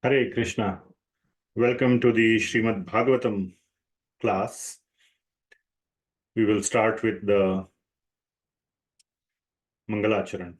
Hare Krishna. Welcome to the Srimad Bhagavatam class. We will start with the Mangalacharan.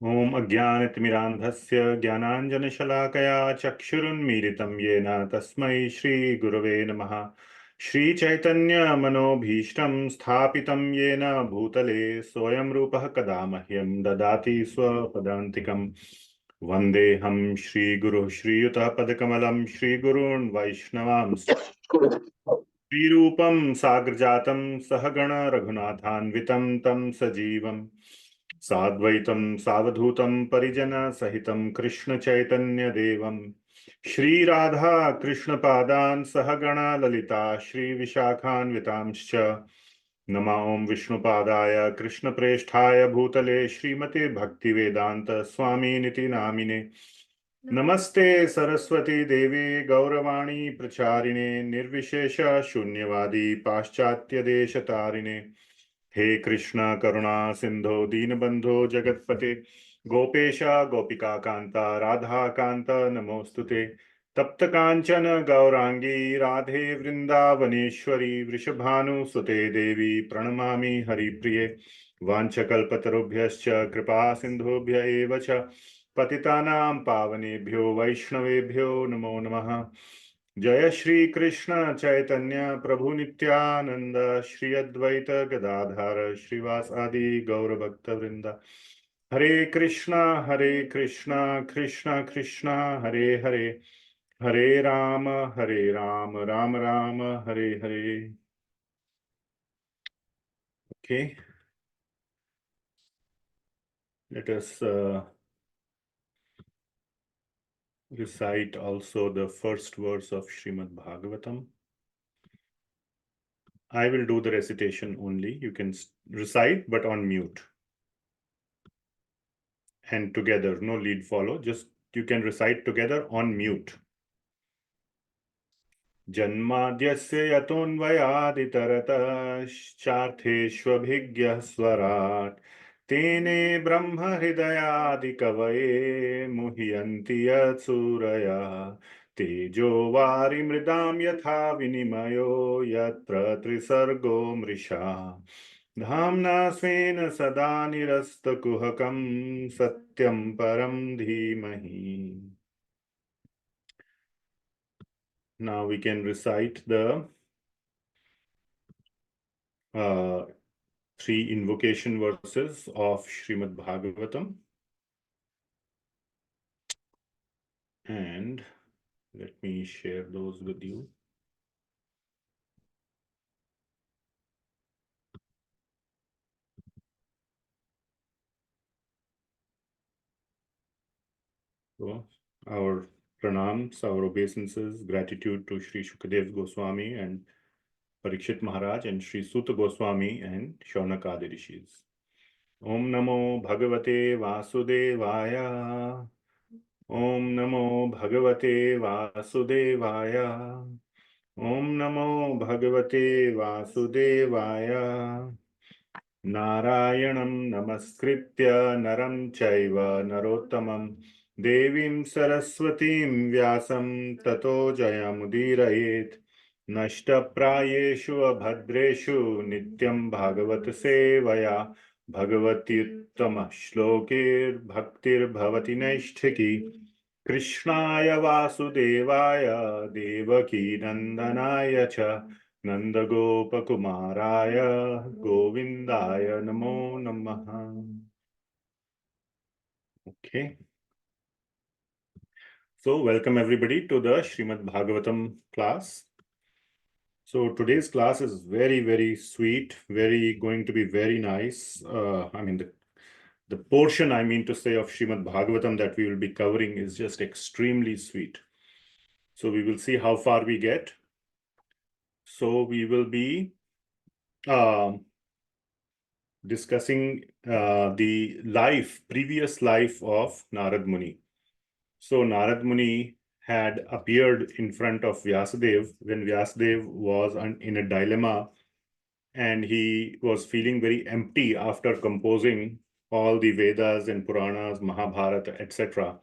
Om Ajnanatimirandhasya Jnananjanashalakaya Chakshurunmilitam Yena Tasmai Shri Gurave Namaha. Shri Chaitanya Manobhishtam Sthapitam Yena Bhutale Soyam Rupah Kadamahyam Dadati Swapadantikam. Vandeham Shri Guru Shri Yuta Padakamalam Shri Gurun Vaishnavam श्रीरूपं साग्रजातं सहगण रघुनाथान्वितं तं सजीवं साद्वैतं सावधूतं परिजन सहितं कृष्ण चैतन्य देवं श्रीराधा कृष्णपादान् सहगण ललिता श्री विशाखान्वितांश्च नमा ओं विष्णुपादाय कृष्णप्रेष्ठाय भूतले श्रीमते भक्तिवेदांत स्वामिनिति नामिने नमस्ते सरस्वती देवी गौरवाणी प्रचारिणे निर्विशेष शून्यवादी पाश्चात्य देश तारिणे हे कृष्ण करुणा सिंधो दीनबंधो जगतपते गोपेश गोपिका कांता राधा कांता नमोस्तुते तप्त कांचन गौरांगी राधे वृंदावनेश्वरी वृषभानुसुते देवी प्रणमामि हरिप्रिये वाञ्छकल्पतरुभ्यश्च कृपा सिंधुभ्य एव च पतितानां पावनेभ्यो वैष्णवेभ्यो नमो नमः। जय श्री कृष्ण चैतन्य प्रभु नित्यानंद श्री अद्वैत गदाधर श्रीवासादि गौर भक्त वृंद। हरे कृष्णा कृष्ण कृष्ण हरे हरे, हरे Ram Ram Ram Hare Hare. Okay, let us recite also the first verse of Srimad Bhagavatam. I will do the recitation only. You can recite, but on mute. And together, no lead follow. Just you can recite together on mute. Janmadyasya yatonvayaditarataschartheshvabhigyah swarat tene brahma hridayadi kavaye muhyanti yat suraya tejo vari mridam yatha vinimayo yatra trisargo mrisha धाम्ना स्वेन सदा निरस्तकुहकं सत्यं परं धीमहि. Now we can recite the three invocation verses of Srimad Bhagavatam. And let me share those with you. So our pranams, our obeisances, gratitude to Sri Shukadev Goswami and Parikshit Maharaj and Sri Suta Goswami and Shaunakadi Rishis. Om Namo Bhagavate Vasudevaya. Om Namo Bhagavate Vasudevaya. Om Namo Bhagavate Vasudevaya. Narayanam Namaskritya Naram Chaiva Narottamam Devim Saraswatim Vyasam Tato Jayamudirayet Nashtaprayeshu Abhadreshu Nityam Bhagavat Sevaya Bhagavatyuttama Shlokir Bhaktir Bhavati Naishtiki Krishnaya Vasudevaya Devaki Nandanaya Cha Nandagopakumaraya Govindaya Namo Namaha. Okay. So welcome everybody to the Srimad Bhagavatam class. So today's class is very, very sweet, going to be very nice. The portion, I mean to say, of Srimad Bhagavatam that we will be covering is just extremely sweet. So we will see how far we get. So we will be discussing the previous life of Narada Muni. So Narada Muni had appeared in front of Vyasadeva when Vyasadeva was in a dilemma, and he was feeling very empty after composing all the Vedas and Puranas, Mahabharata, etc.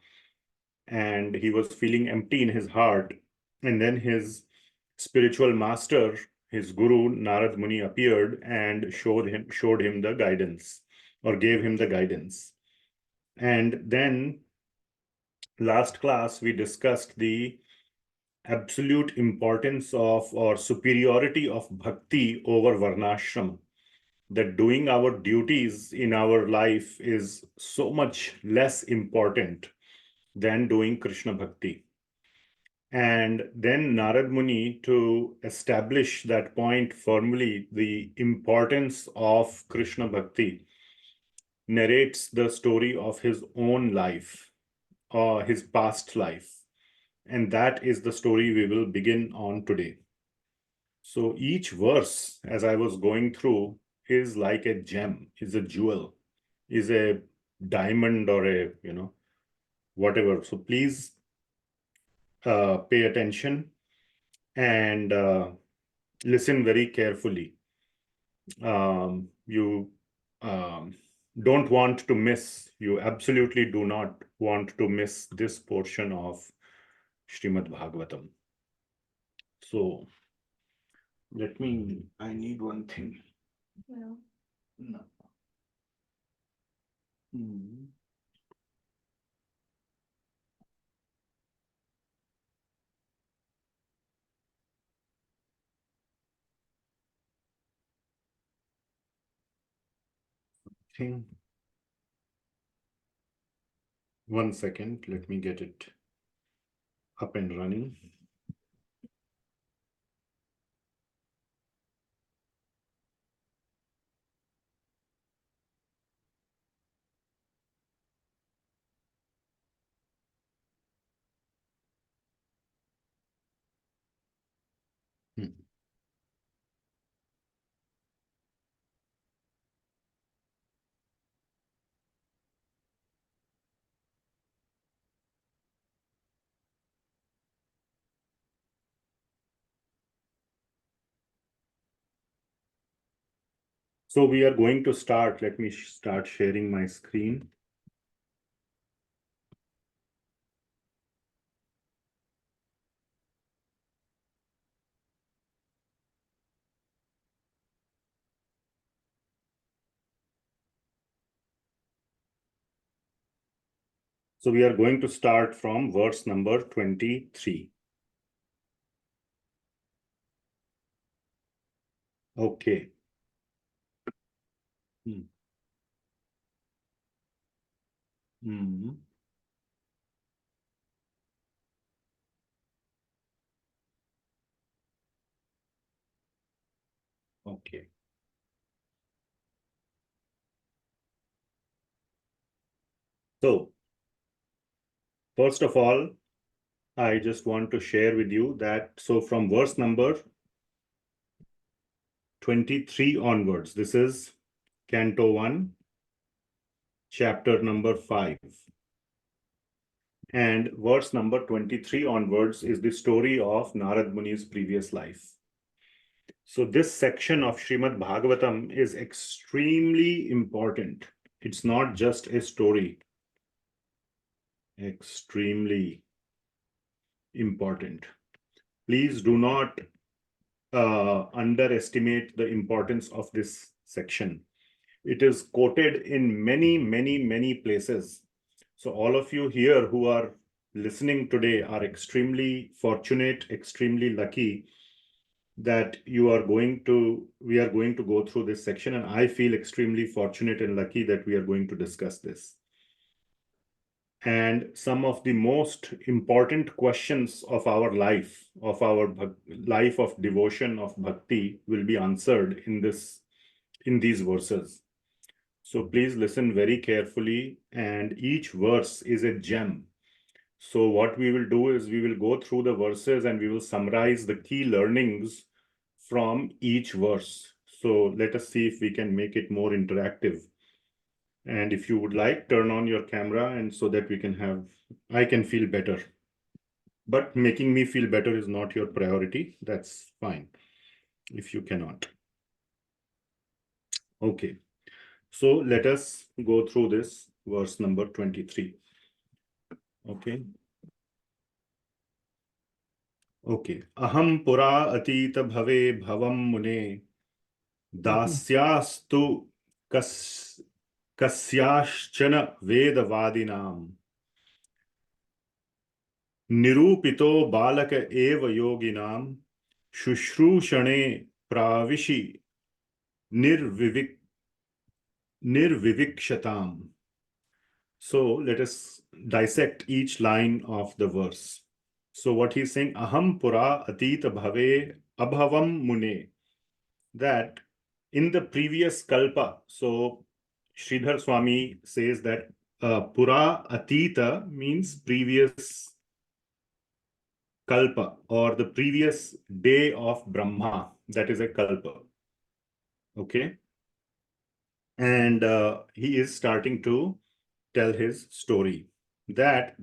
And he was feeling empty in his heart. And then his spiritual master, his guru, Nārada Muni, appeared and showed him the guidance, or gave him the guidance. And then last class, we discussed the absolute importance of, or superiority of bhakti over varnashram, that doing our duties in our life is so much less important than doing Krishna bhakti. And then Narada Muni, to establish that point firmly, the importance of Krishna bhakti, narrates the story of his own life, or his past life. And that is the story we will begin on today. So each verse, as I was going through, is like a gem, is a jewel, is a diamond, or a, whatever. So please pay attention and listen very carefully. You don't want to miss, you absolutely do not want to miss this portion of Srimad Bhagavatam. So I need one thing. No. No. Thing. 1 second, let me get it up and running. So we are going to start. Let me start sharing my screen. So we are going to start from verse number 23. Okay. Okay. So, first of all, I just want to share with you that, so from verse number 23 onwards, this is Canto 1, chapter number 5. And verse number 23 onwards is the story of Narada Muni's previous life. So this section of Srimad Bhagavatam is extremely important. It's not just a story. Extremely important. Please do not underestimate the importance of this section. It is quoted in many, many, many places. So all of you here who are listening today are extremely fortunate, extremely lucky that we are going to go through this section, and I feel extremely fortunate and lucky that we are going to discuss this. And some of the most important questions of our life, of our life of devotion, of bhakti, will be answered in these verses. So please listen very carefully, and each verse is a gem. So what we will do is we will go through the verses and we will summarize the key learnings from each verse. So let us see if we can make it more interactive. And if you would like, turn on your camera, and so that I can feel better. But making me feel better is not your priority. That's fine if you cannot. Okay. So let us go through this verse number 23. Okay. Okay. Aham pura atita bhave bhavam mune dasyastu kasyashchana vedavadinam nirupito balaka eva yoginam shushrushane pravishi nirvivikshatam. So let us dissect each line of the verse. So what he's saying, aham pura atita bhave abhavam mune, that in the previous kalpa, so Sridhar Swamy says that pura atita means previous kalpa or the previous day of Brahma, that is a kalpa. Okay. And he is starting to tell his story that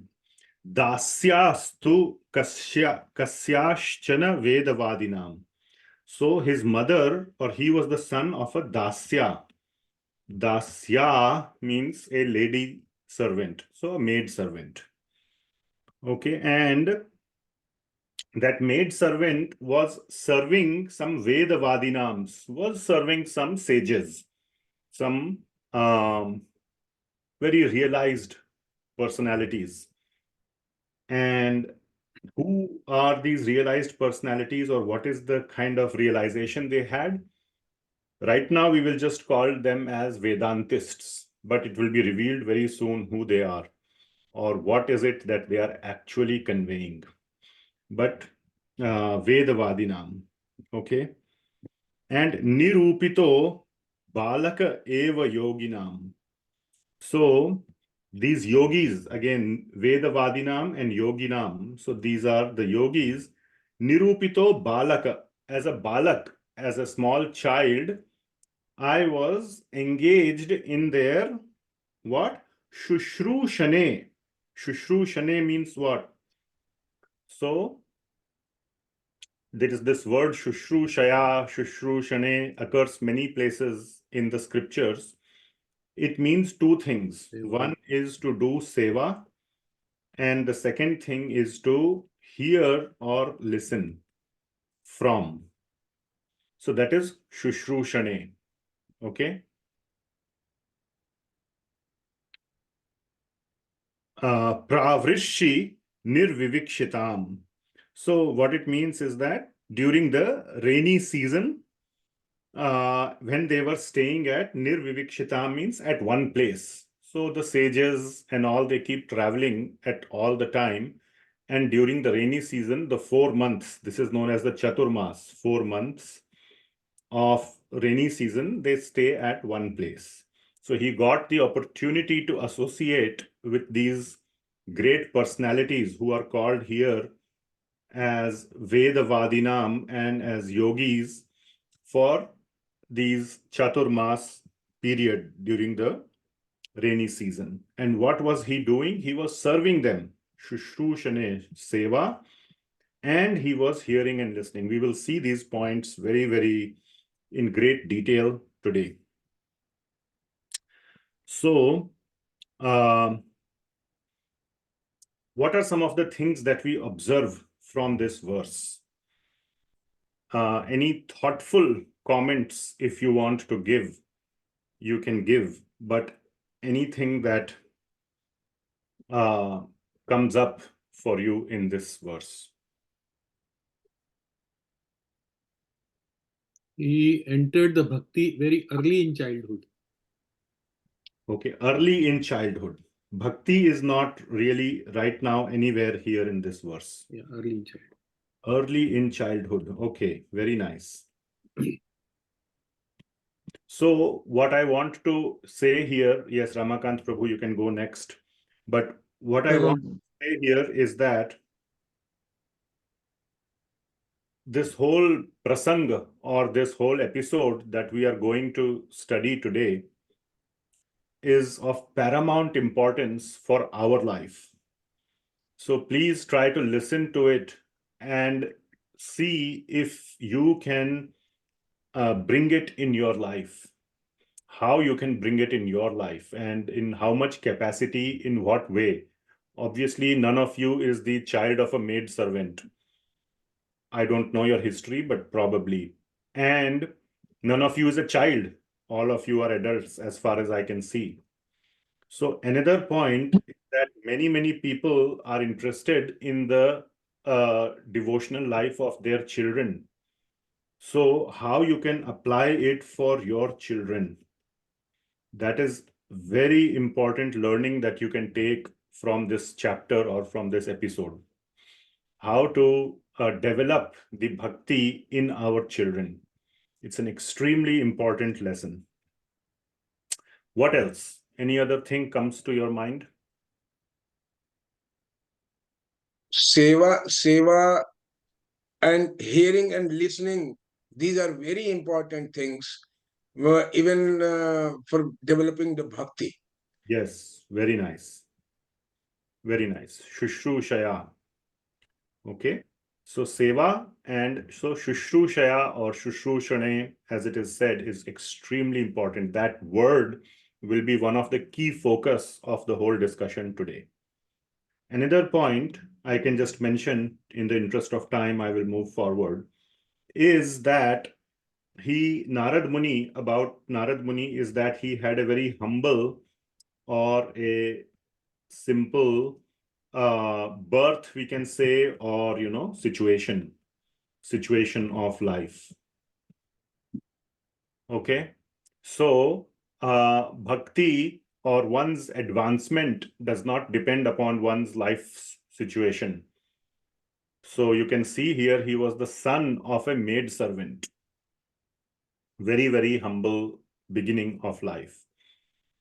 dasyastu kasyashchana vedavadinam. So his mother, or he was the son of a dasya. Dasya means a lady servant, so a maid servant. Okay, and that maid servant was serving some vedavadinams, was serving some sages, some very realized personalities. And who are these realized personalities, or what is the kind of realization they had? Right now, we will just call them as Vedantists, but it will be revealed very soon who they are or what is it that they are actually conveying. But Vedavadinam, okay? And Nirupito Balaka Eva Yoginam. So these yogis, again, Vedavadinam and Yoginam. So these are the yogis. Nirupito Balaka, as a balak, as a small child, I was engaged in their what? Shushrushane. Shushrushane means what? So there is this word Shushrushaya, Shushrushane occurs many places in the scriptures. It means two things. One is to do seva, and the second thing is to hear or listen from. So that is Shushrushane. Okay. Pravrishi nirvivikshitam. So what it means is that during the rainy season, when they were staying at nirvivikshitam means at one place. So the sages and all, they keep traveling at all the time. And during the rainy season, the 4 months, this is known as the Chaturmas, 4 months of rainy season, they stay at one place. So he got the opportunity to associate with these great personalities who are called here as Vedavadinam and as yogis for these Chaturmas period during the rainy season. And what was he doing? He was serving them, Shushrushane Seva, and he was hearing and listening. We will see these points very, very in great detail today. So, what are some of the things that we observe from this verse? Any thoughtful comments, if you want to give, you can give, but anything that comes up for you in this verse? He entered the bhakti very early in childhood. Okay, early in childhood. Bhakti is not really right now anywhere here in this verse. Yeah, early in childhood. Early in childhood. Okay, very nice. So what I want to say here, yes, Ramakant Prabhu, you can go next. But what I want to say here is that this whole prasanga or this whole episode that we are going to study today is of paramount importance for our life. So please try to listen to it and see if you can bring it in your life, how you can bring it in your life, and in how much capacity, in what way. Obviously, none of you is the child of a maid servant. I don't know your history, but probably. And none of you is a child. All of you are adults, as far as I can see. So another point is that many people are interested in the devotional life of their children. So how you can apply it for your children? That is very important learning that you can take from this chapter or from this episode. How to develop the bhakti in our children. It's an extremely important lesson. What else? Any other thing comes to your mind? Seva and hearing and listening, these are very important things, even for developing the bhakti. Yes, very nice. Very nice. Shushrushaya. Okay. So seva and so shushrushaya or shushrushane, as it is said, is extremely important. That word will be one of the key focus of the whole discussion today. Another point I can just mention in the interest of time, I will move forward, is that Nārada Muni, about Nārada Muni is that he had a very humble or a simple birth, we can say, or, situation of life. Okay. So bhakti or one's advancement does not depend upon one's life situation. So you can see here, he was the son of a maid servant. Very humble beginning of life.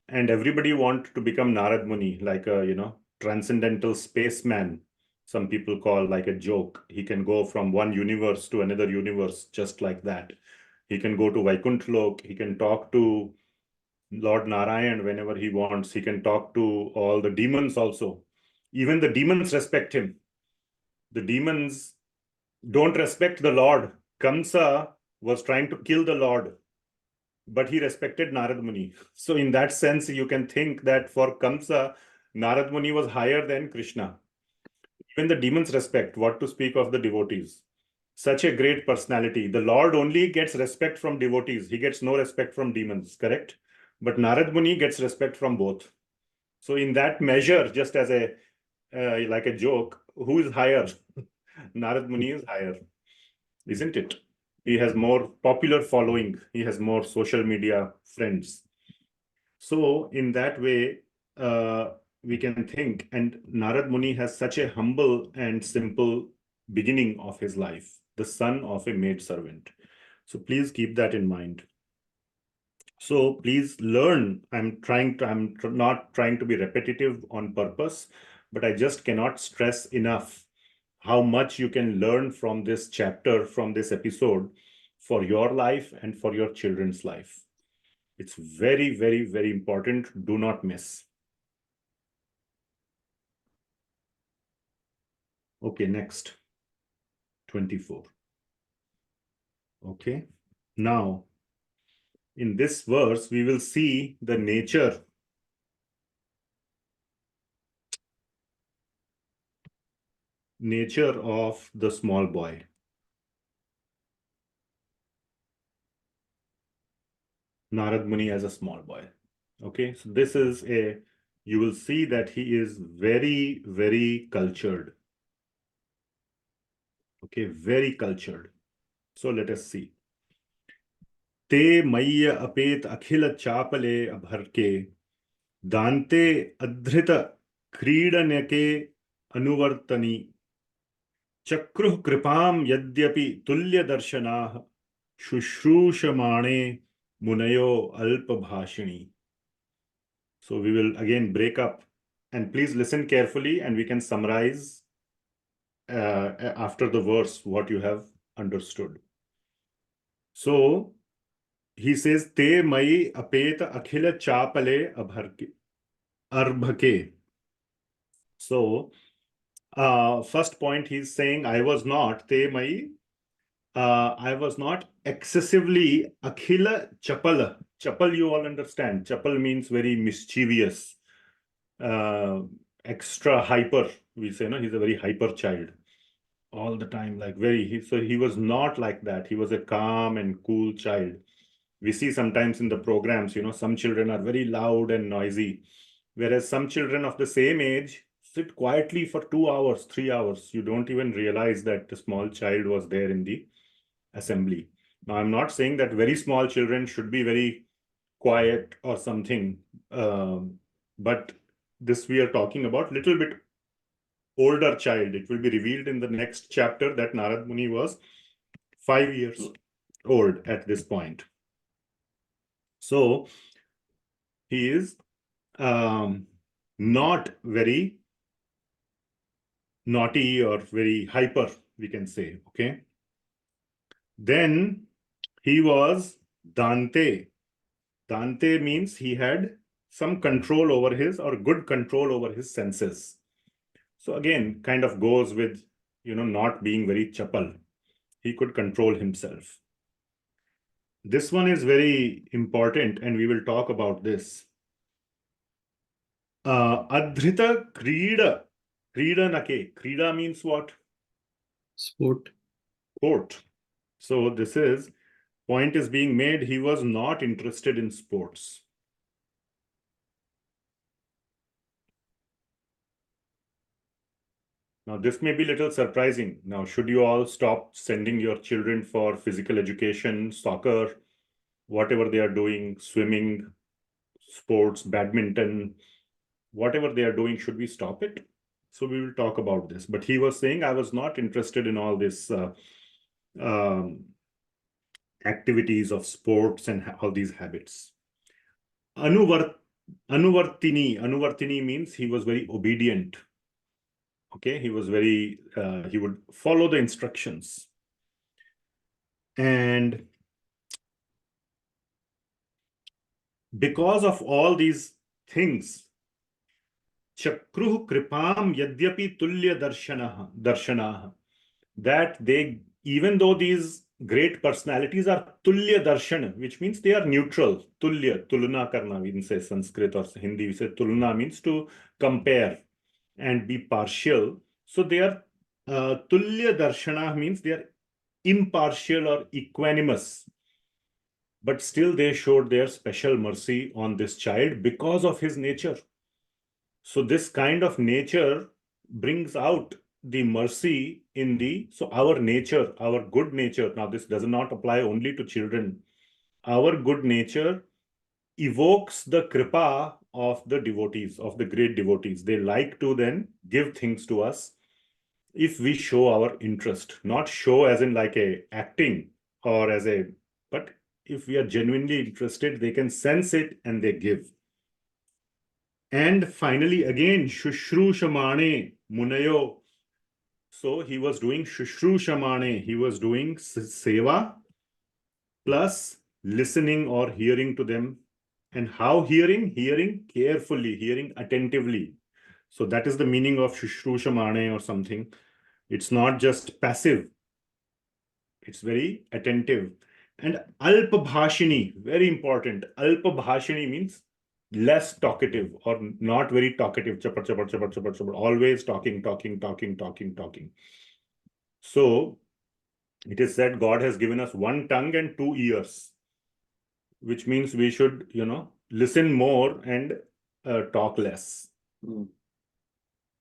And everybody want to become Nārada Muni, like a, transcendental spaceman. Some people call like a joke. He can go from one universe to another universe just like that. He can go to Vaikuntha Lok. He can talk to Lord Narayan whenever he wants. He can talk to all the demons also. Even the demons respect him. The demons don't respect the Lord. Kamsa was trying to kill the Lord, but he respected Nārada Muni. So in that sense, you can think that for Kamsa, Nārada Muni was higher than Krishna. Even the demons respect, what to speak of the devotees. Such a great personality. The Lord only gets respect from devotees. He gets no respect from demons, correct? But Nārada Muni gets respect from both. So in that measure, just as a like a joke, who is higher? Nārada Muni is higher, isn't it? He has more popular following. He has more social media friends. So in that way, we can think, and Nārada Muni has such a humble and simple beginning of his life, the son of a maid servant. So please keep that in mind. So please learn. I'm not trying to be repetitive on purpose, but I just cannot stress enough how much you can learn from this chapter, from this episode, for your life and for your children's life. It's very important. Do not miss. Okay, next. 24. Okay. Now, in this verse, we will see the nature of the small boy. Nārada Muni as a small boy. Okay, so this is you will see that he is very cultured. Okay, very cultured. So let us see. Te mayya apet akhila chapale abharke dante adhrita kridanake anuvartani chakruh kripam yadyapi tulya darshanah shushrushmane munayo alpa bhashini. So we will again break up, and please listen carefully, and we can summarize after the verse what you have understood. So he says, Te mai apeta akhila chapale arbhake. So First point, he's saying, I was not excessively akhila chapala. Chapal, you all understand. Chapal means very mischievous, extra hyper. We say, no, he's a very hyper child all the time, like so he was not like that. He was a calm and cool child. We see sometimes in the programs, some children are very loud and noisy, whereas some children of the same age sit quietly for 2 hours, 3 hours. You don't even realize that the small child was there in the assembly. Now, I'm not saying that very small children should be very quiet or something, but this we are talking about little bit older child. It will be revealed in the next chapter that Narada Muni was 5 years old at this point. So he is not very naughty or very hyper, we can say, okay? Then he was Dante. Dante means he had some control over his, or good control over his senses. So again, kind of goes with, not being very chapal. He could control himself. This one is very important, and we will talk about this. Adhrita Krida. Krida Nake. Krida means what? Sport. Sport. So this is, point is being made, he was not interested in sports. Now, this may be a little surprising. Now, should you all stop sending your children for physical education, soccer, whatever they are doing, swimming, sports, badminton, whatever they are doing, should we stop it? So we will talk about this. But he was saying, I was not interested in all this activities of sports and all these habits. Anuvartini means he was very obedient. Okay, he was very, he would follow the instructions. And because of all these things, Chakruh Kripam Yadyapi Tulya Darshanaha, that they, even though these great personalities are Tulya Darshana, which means they are neutral. Tulya, Tulna Karna, we say Sanskrit or Hindi, we say Tulna means to compare and be partial. So they are Tulya Darshana means they are impartial or equanimous. But still they showed their special mercy on this child because of his nature. So this kind of nature brings out the mercy in so our nature, our good nature. Now this does not apply only to children. Our good nature evokes the kripa of the devotees, of the great devotees. They like to then give things to us if we show our interest, not show as in like a acting or as a, but if we are genuinely interested, they can sense it and they give. And finally, again, Shushrushamane Munayo. So he was doing Shushrushamane. He was doing seva plus listening or hearing to them. And how hearing? Hearing carefully, hearing attentively. So that is the meaning of Shushrushamane or something. It's not just passive. It's very attentive. And alpa bhashini, very important. Alpa bhashini means less talkative or not very talkative. Chapar, chapar, chapar, chapar, chapar. Always talking. So it is said God has given us one tongue and 2 ears, which means we should, listen more and talk less.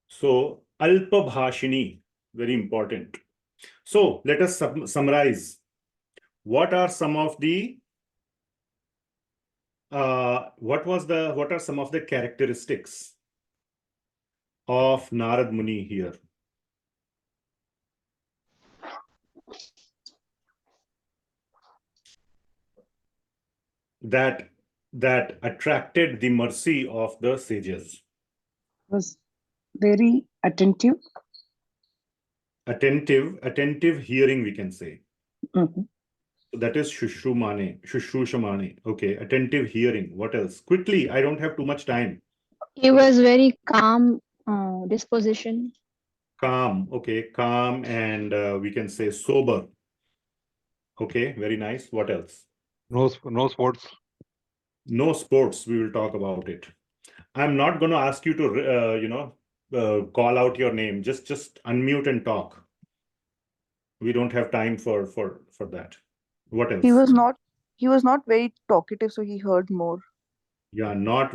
So alpa bhashini, very important. So let us summarize. What are some of the what are some of the characteristics of Narada Muni here? That attracted the mercy of the sages. Was very attentive. Attentive hearing, we can say. Mm-hmm. So that is Shushrushamane. Okay, attentive hearing. What else? Quickly, I don't have too much time. He was very calm disposition. Calm. Okay, calm, and we can say sober. Okay, very nice. What else? No sports. No sports. We will talk about it. I'm not going to ask you to, call out your name. Just unmute and talk. We don't have time for that. What else? He was not very talkative, so he heard more. Yeah, not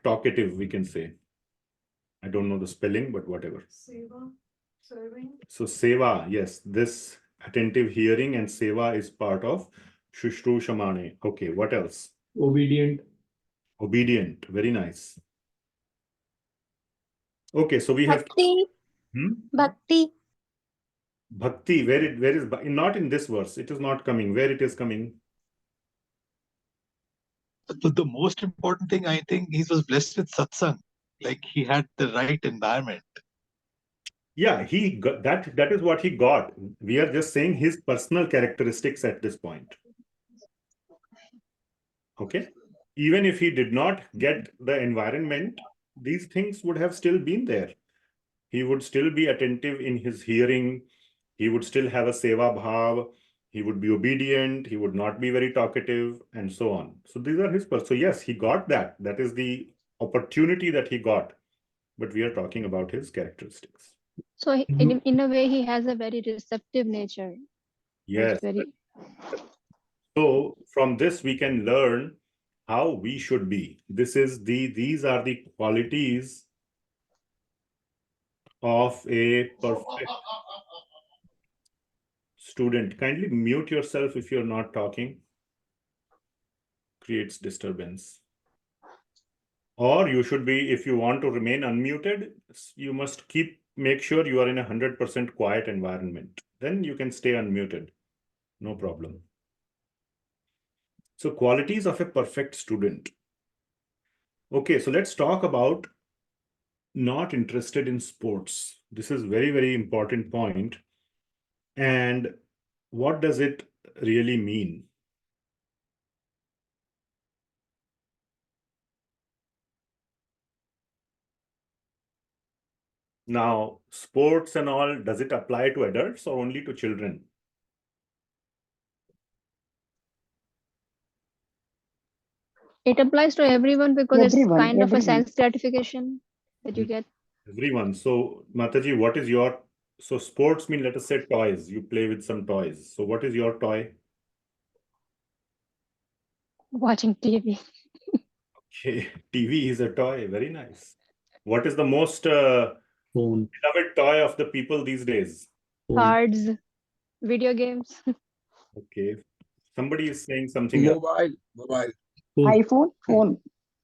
talkative, we can say. I don't know the spelling, but whatever. Seva, serving. So seva, yes, this attentive hearing and seva is part of Shushrusamane. Okay, what else? Obedient. Obedient, very nice. Okay, so we have Bhakti. Bhakti. Bhakti. Where is not in this verse? It is not coming. Where it is coming? The most important thing, I think, he was blessed with satsang. Like he had the right environment. Yeah, he got that is what he got. We are just saying his personal characteristics at this point. Okay. Even if he did not get the environment, these things would have still been there. He would still be attentive in his hearing. He would still have a seva bhav. He would be obedient. He would not be very talkative, and so on. So these are his. So yes, he got that. That is the opportunity that he got. But we are talking about his characteristics. So in a way, he has a very receptive nature. Yes. Very... So from this we can learn how we should be. These are the qualities of a perfect student. Kindly mute yourself if you're not talking. Creates disturbance. Or you should be, if you want to remain unmuted, you must make sure you are in 100% quiet environment. Then you can stay unmuted. No problem. So qualities of a perfect student. Okay, so let's talk about not interested in sports. This is very, very important point. And what does it really mean? Now, sports and all, does it apply to adults or only to children? It applies to everyone because Everyone, it's kind of a everyone. sense gratification that you get. Everyone. So, Mataji, what is your... So, sports mean, let us say, toys. You play with some toys. So, what is your toy? Watching TV. Okay, TV is a toy. Very nice. What is the most Phone. beloved toy of the people these days? Phone. Cards. Video games. Okay. Somebody is saying something else. Mobile. iPhone, phone.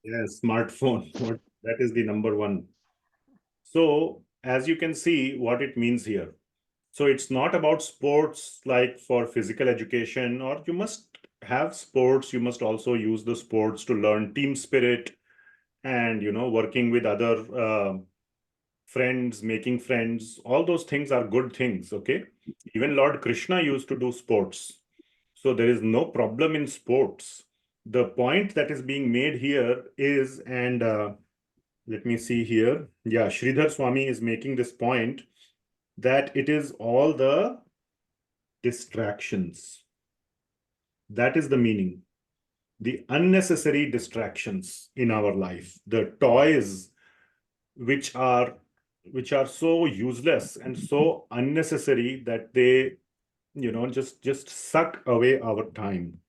Yes, smartphone. That is the number one. So, as you can see what it means here. So, it's not about sports like for physical education, or you must have sports. You must also use the sports to learn team spirit and, working with other friends, making friends. All those things are good things, okay? Even Lord Kṛṣṇa used to do sports. So, there is no problem in sports. The point that is being made here is, and let me see here. Yeah, Sridhar Swamy is making this point that it is all the distractions. That is the meaning. The unnecessary distractions in our life. The toys which are so useless and so unnecessary that they, just suck away our time.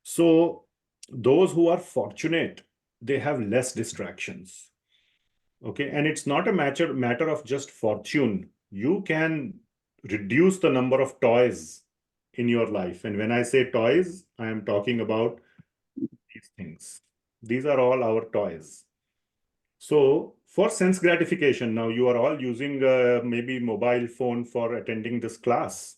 So those who are fortunate, they have less distractions. Okay, and it's not a matter of just fortune. You can reduce the number of toys in your life. And when I say toys, I am talking about these things. These are all our toys. So for sense gratification, now you are all using maybe mobile phone for attending this class,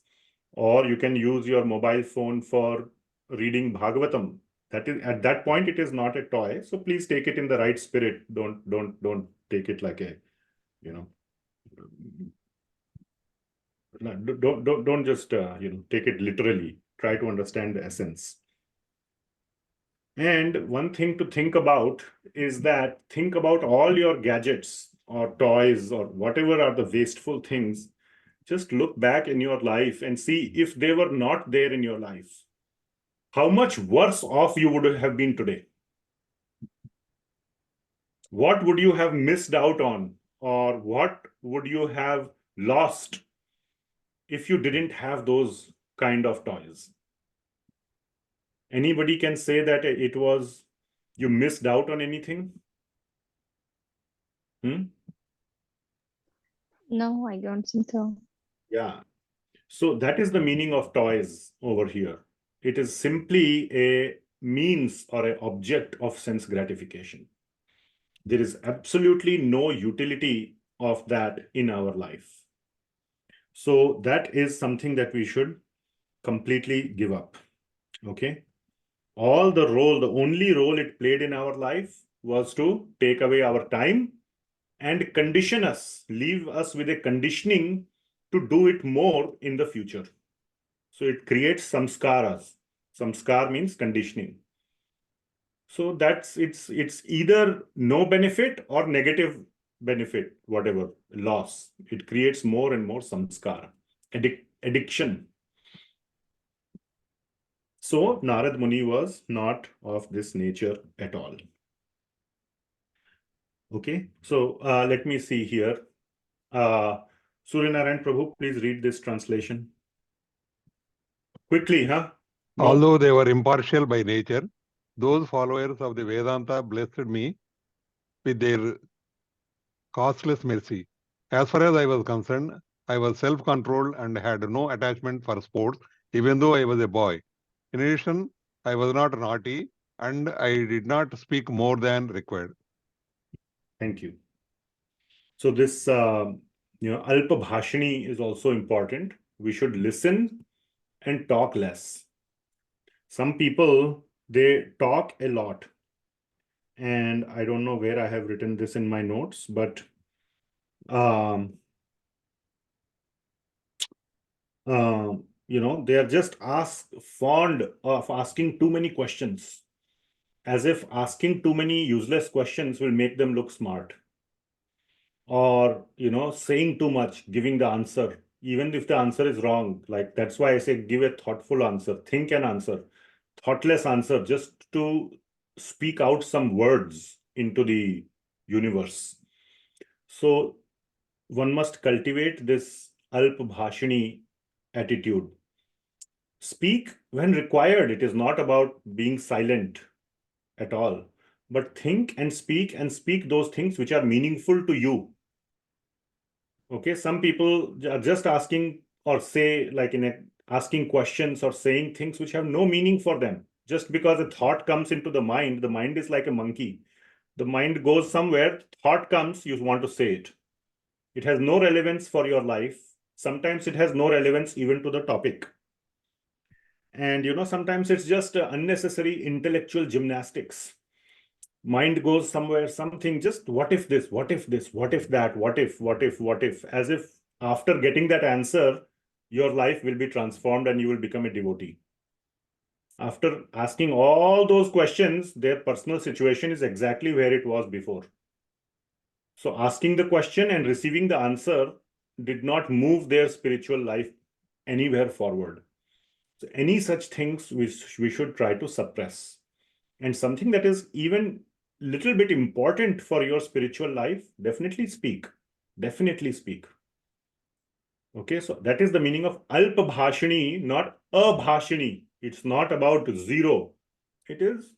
or you can use your mobile phone for reading Bhagavatam. That is, at that point, it is not a toy. So please take it in the right spirit. Don't take it like a, don't just take it literally. Try to understand the essence. And one thing to think about is that think about all your gadgets or toys or whatever are the wasteful things, just look back in your life and see if they were not there in your life, how much worse off you would have been today. What would you have missed out on, or what would you have lost if you didn't have those kind of toys? Anybody can say that it was, you missed out on anything? No, I don't think so. Yeah. So that is the meaning of toys over here. It is simply a means or an object of sense gratification. There is absolutely no utility of that in our life. So that is something that we should completely give up. Okay. The only role it played in our life was to take away our time and condition us, leave us with a conditioning to do it more in the future. So it creates samskaras. Samskar means conditioning. So it's either no benefit or negative benefit, whatever, loss. It creates more and more samskara, addiction. So Narada Muni was not of this nature at all. Okay, so let me see here. Suryanarayan Prabhu, please read this translation. Quickly, huh? No. Although they were impartial by nature, those followers of the Vedanta blessed me with their causeless mercy. As far as I was concerned, I was self-controlled and had no attachment for sports, even though I was a boy. In addition, I was not naughty and I did not speak more than required. Thank you. So this, alpa bhashini is also important. We should listen and talk less. Some people, they talk a lot. And I don't know where I have written this in my notes, but they are just fond of asking too many questions, as if asking too many useless questions will make them look smart. Or, saying too much, giving the answer, even if the answer is wrong. Like, that's why I say give a thoughtful answer, think an answer, thoughtless answer, just to speak out some words into the universe. So one must cultivate this alpa bhashini attitude. Speak when required. It is not about being silent at all, but think and speak those things which are meaningful to you. Okay, some people are just asking or say, like asking questions or saying things which have no meaning for them. Just because a thought comes into the mind is like a monkey. The mind goes somewhere, thought comes, you want to say it. It has no relevance for your life. Sometimes it has no relevance even to the topic. And sometimes it's just unnecessary intellectual gymnastics. Mind goes somewhere, something, just what if this, what if this, what if that, what if, as if after getting that answer, your life will be transformed and you will become a devotee. After asking all those questions, their personal situation is exactly where it was before. So asking the question and receiving the answer did not move their spiritual life anywhere forward. So any such things we should try to suppress. And something that is even little bit important for your spiritual life, definitely speak. Definitely speak. Okay, so that is the meaning of alpa bhashini, not abhashini. It's not about zero. It is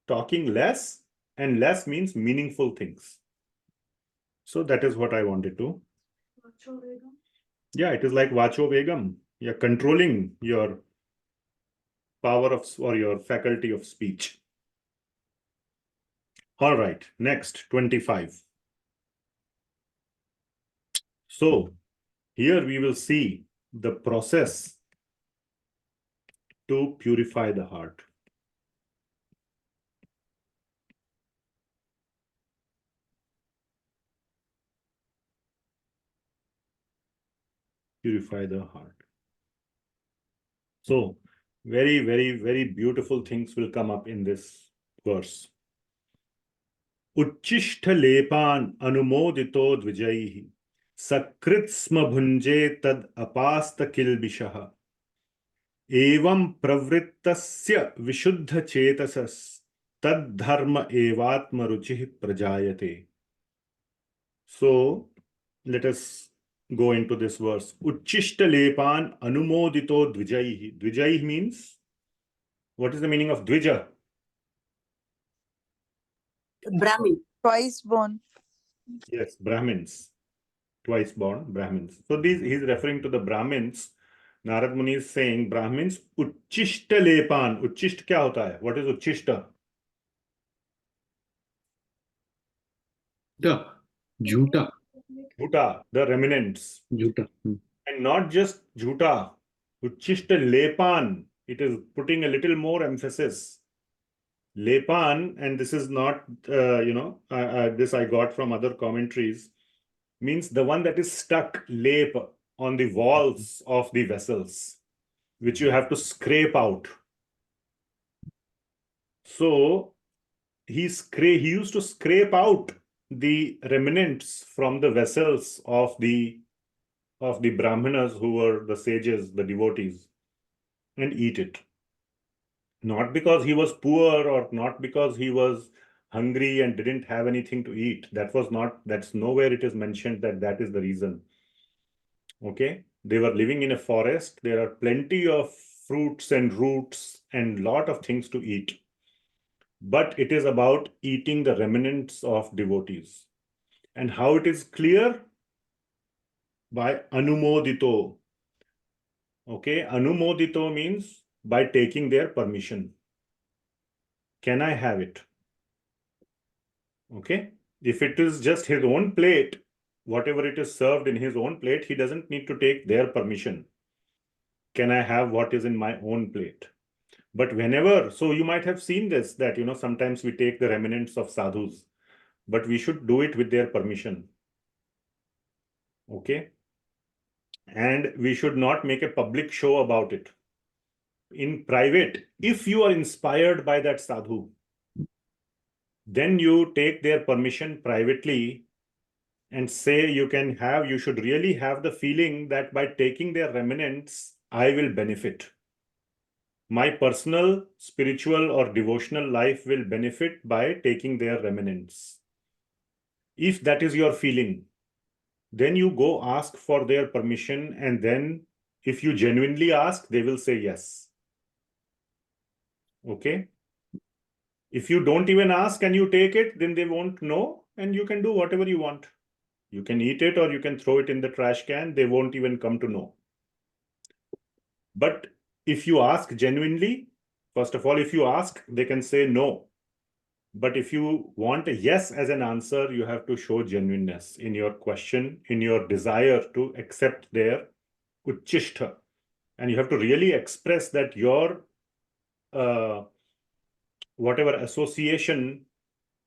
talking less, and less means meaningful things. So that is what I wanted to. Yeah, it is like vacho vegam. You're controlling your power of, or your faculty of speech. All right, next, 25. So here we will see the process to purify the heart. Purify the heart. So very, very, very beautiful things will come up in this verse. Uchishta lepan anumodito dvijaihi sakrit sma bhunje tad apasta kilbishaha evam pravrittasya vishuddha chetasas tad dharma evatma ruci prajayate. So let us go into this verse. Uchishta lepan anumodito dvijaihi. Dvijaihi means, what is the meaning of dvija? Brahmin. Twice born. Yes, Brahmins. Twice born Brahmins. So he's referring to the Brahmins. Narada Muni is saying Brahmins uchishta lepan. Uchishta kya hota hai? What is uchishta? Jhuta. Jhuta, the remnants. Jhuta. And not just jhuta. Uchishta lepan. It is putting a little more emphasis. Lepan, and this is not, this I got from other commentaries, means the one that is stuck, lep, on the walls of the vessels, which you have to scrape out. So he used to scrape out the remnants from the vessels of the brahmanas who were the sages, the devotees, and eat it. Not because he was poor or not because he was hungry and didn't have anything to eat. That's nowhere it is mentioned that is the reason. Okay, they were living in a forest. There are plenty of fruits and roots and lot of things to eat. But it is about eating the remnants of devotees. And how it is clear? By anumodito. Okay, anumodito means by taking their permission. Can I have it? Okay, if it is just his own plate, whatever it is served in his own plate, he doesn't need to take their permission. Can I have what is in my own plate? But whenever, so you might have seen this, that, sometimes we take the remnants of sadhus, but we should do it with their permission. Okay. And we should not make a public show about it. In private, if you are inspired by that sadhu, then you take their permission privately and say you should really have the feeling that by taking their remnants, I will benefit. My personal, spiritual or devotional life will benefit by taking their remnants. If that is your feeling, then you go ask for their permission, and then if you genuinely ask, they will say yes. Okay? If you don't even ask and you take it, then they won't know, and you can do whatever you want. You can eat it or you can throw it in the trash can. They won't even come to know. But if you ask genuinely, first of all, if you ask, they can say no. But if you want a yes as an answer, you have to show genuineness in your question, in your desire to accept their uchishta. And you have to really express that your whatever association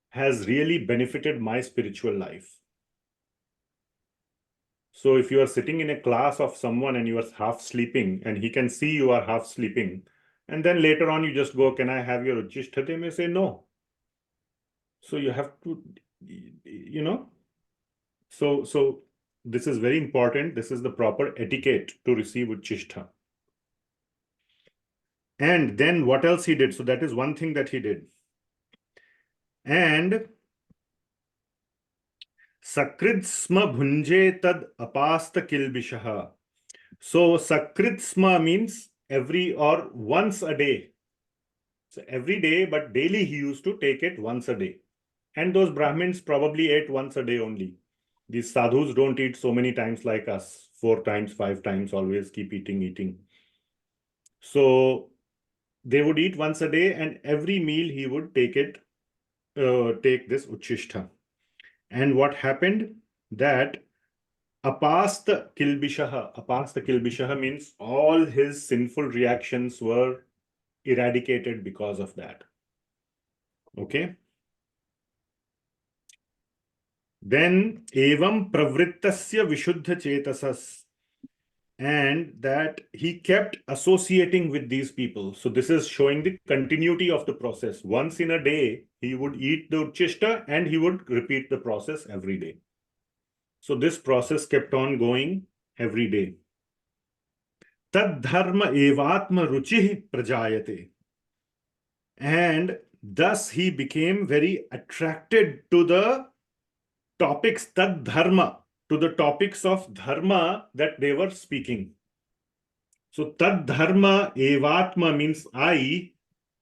has really benefited my spiritual life. So if you are sitting in a class of someone and you are half sleeping and he can see you are half sleeping, and then later on you just go, can I have your uchishta? They may say no. So you have to, so this is very important. This is the proper etiquette to receive uchishta. And then what else he did? So that is one thing that he did. And sakrid sma bhunje tad apasta kilbishaha. So sakrid sma means every or once a day. So every day, but daily he used to take it once a day. And those Brahmins probably ate once a day only. These sadhus don't eat so many times like us, 4 times, 5 times, always keep eating. So they would eat once a day, and every meal he would take this uchishta. And what happened? That apasta kilbishaha means all his sinful reactions were eradicated because of that. Okay. Then evam pravrittasya vishuddha chetasas, and that he kept associating with these people. So this is showing the continuity of the process. Once in a day, he would eat the uchishta and he would repeat the process every day. So this process kept on going every day. Tad dharma evatma ruci prajayate. And thus he became very attracted to the topics, tad dharma, to the topics of dharma that they were speaking. So tad dharma evatma means I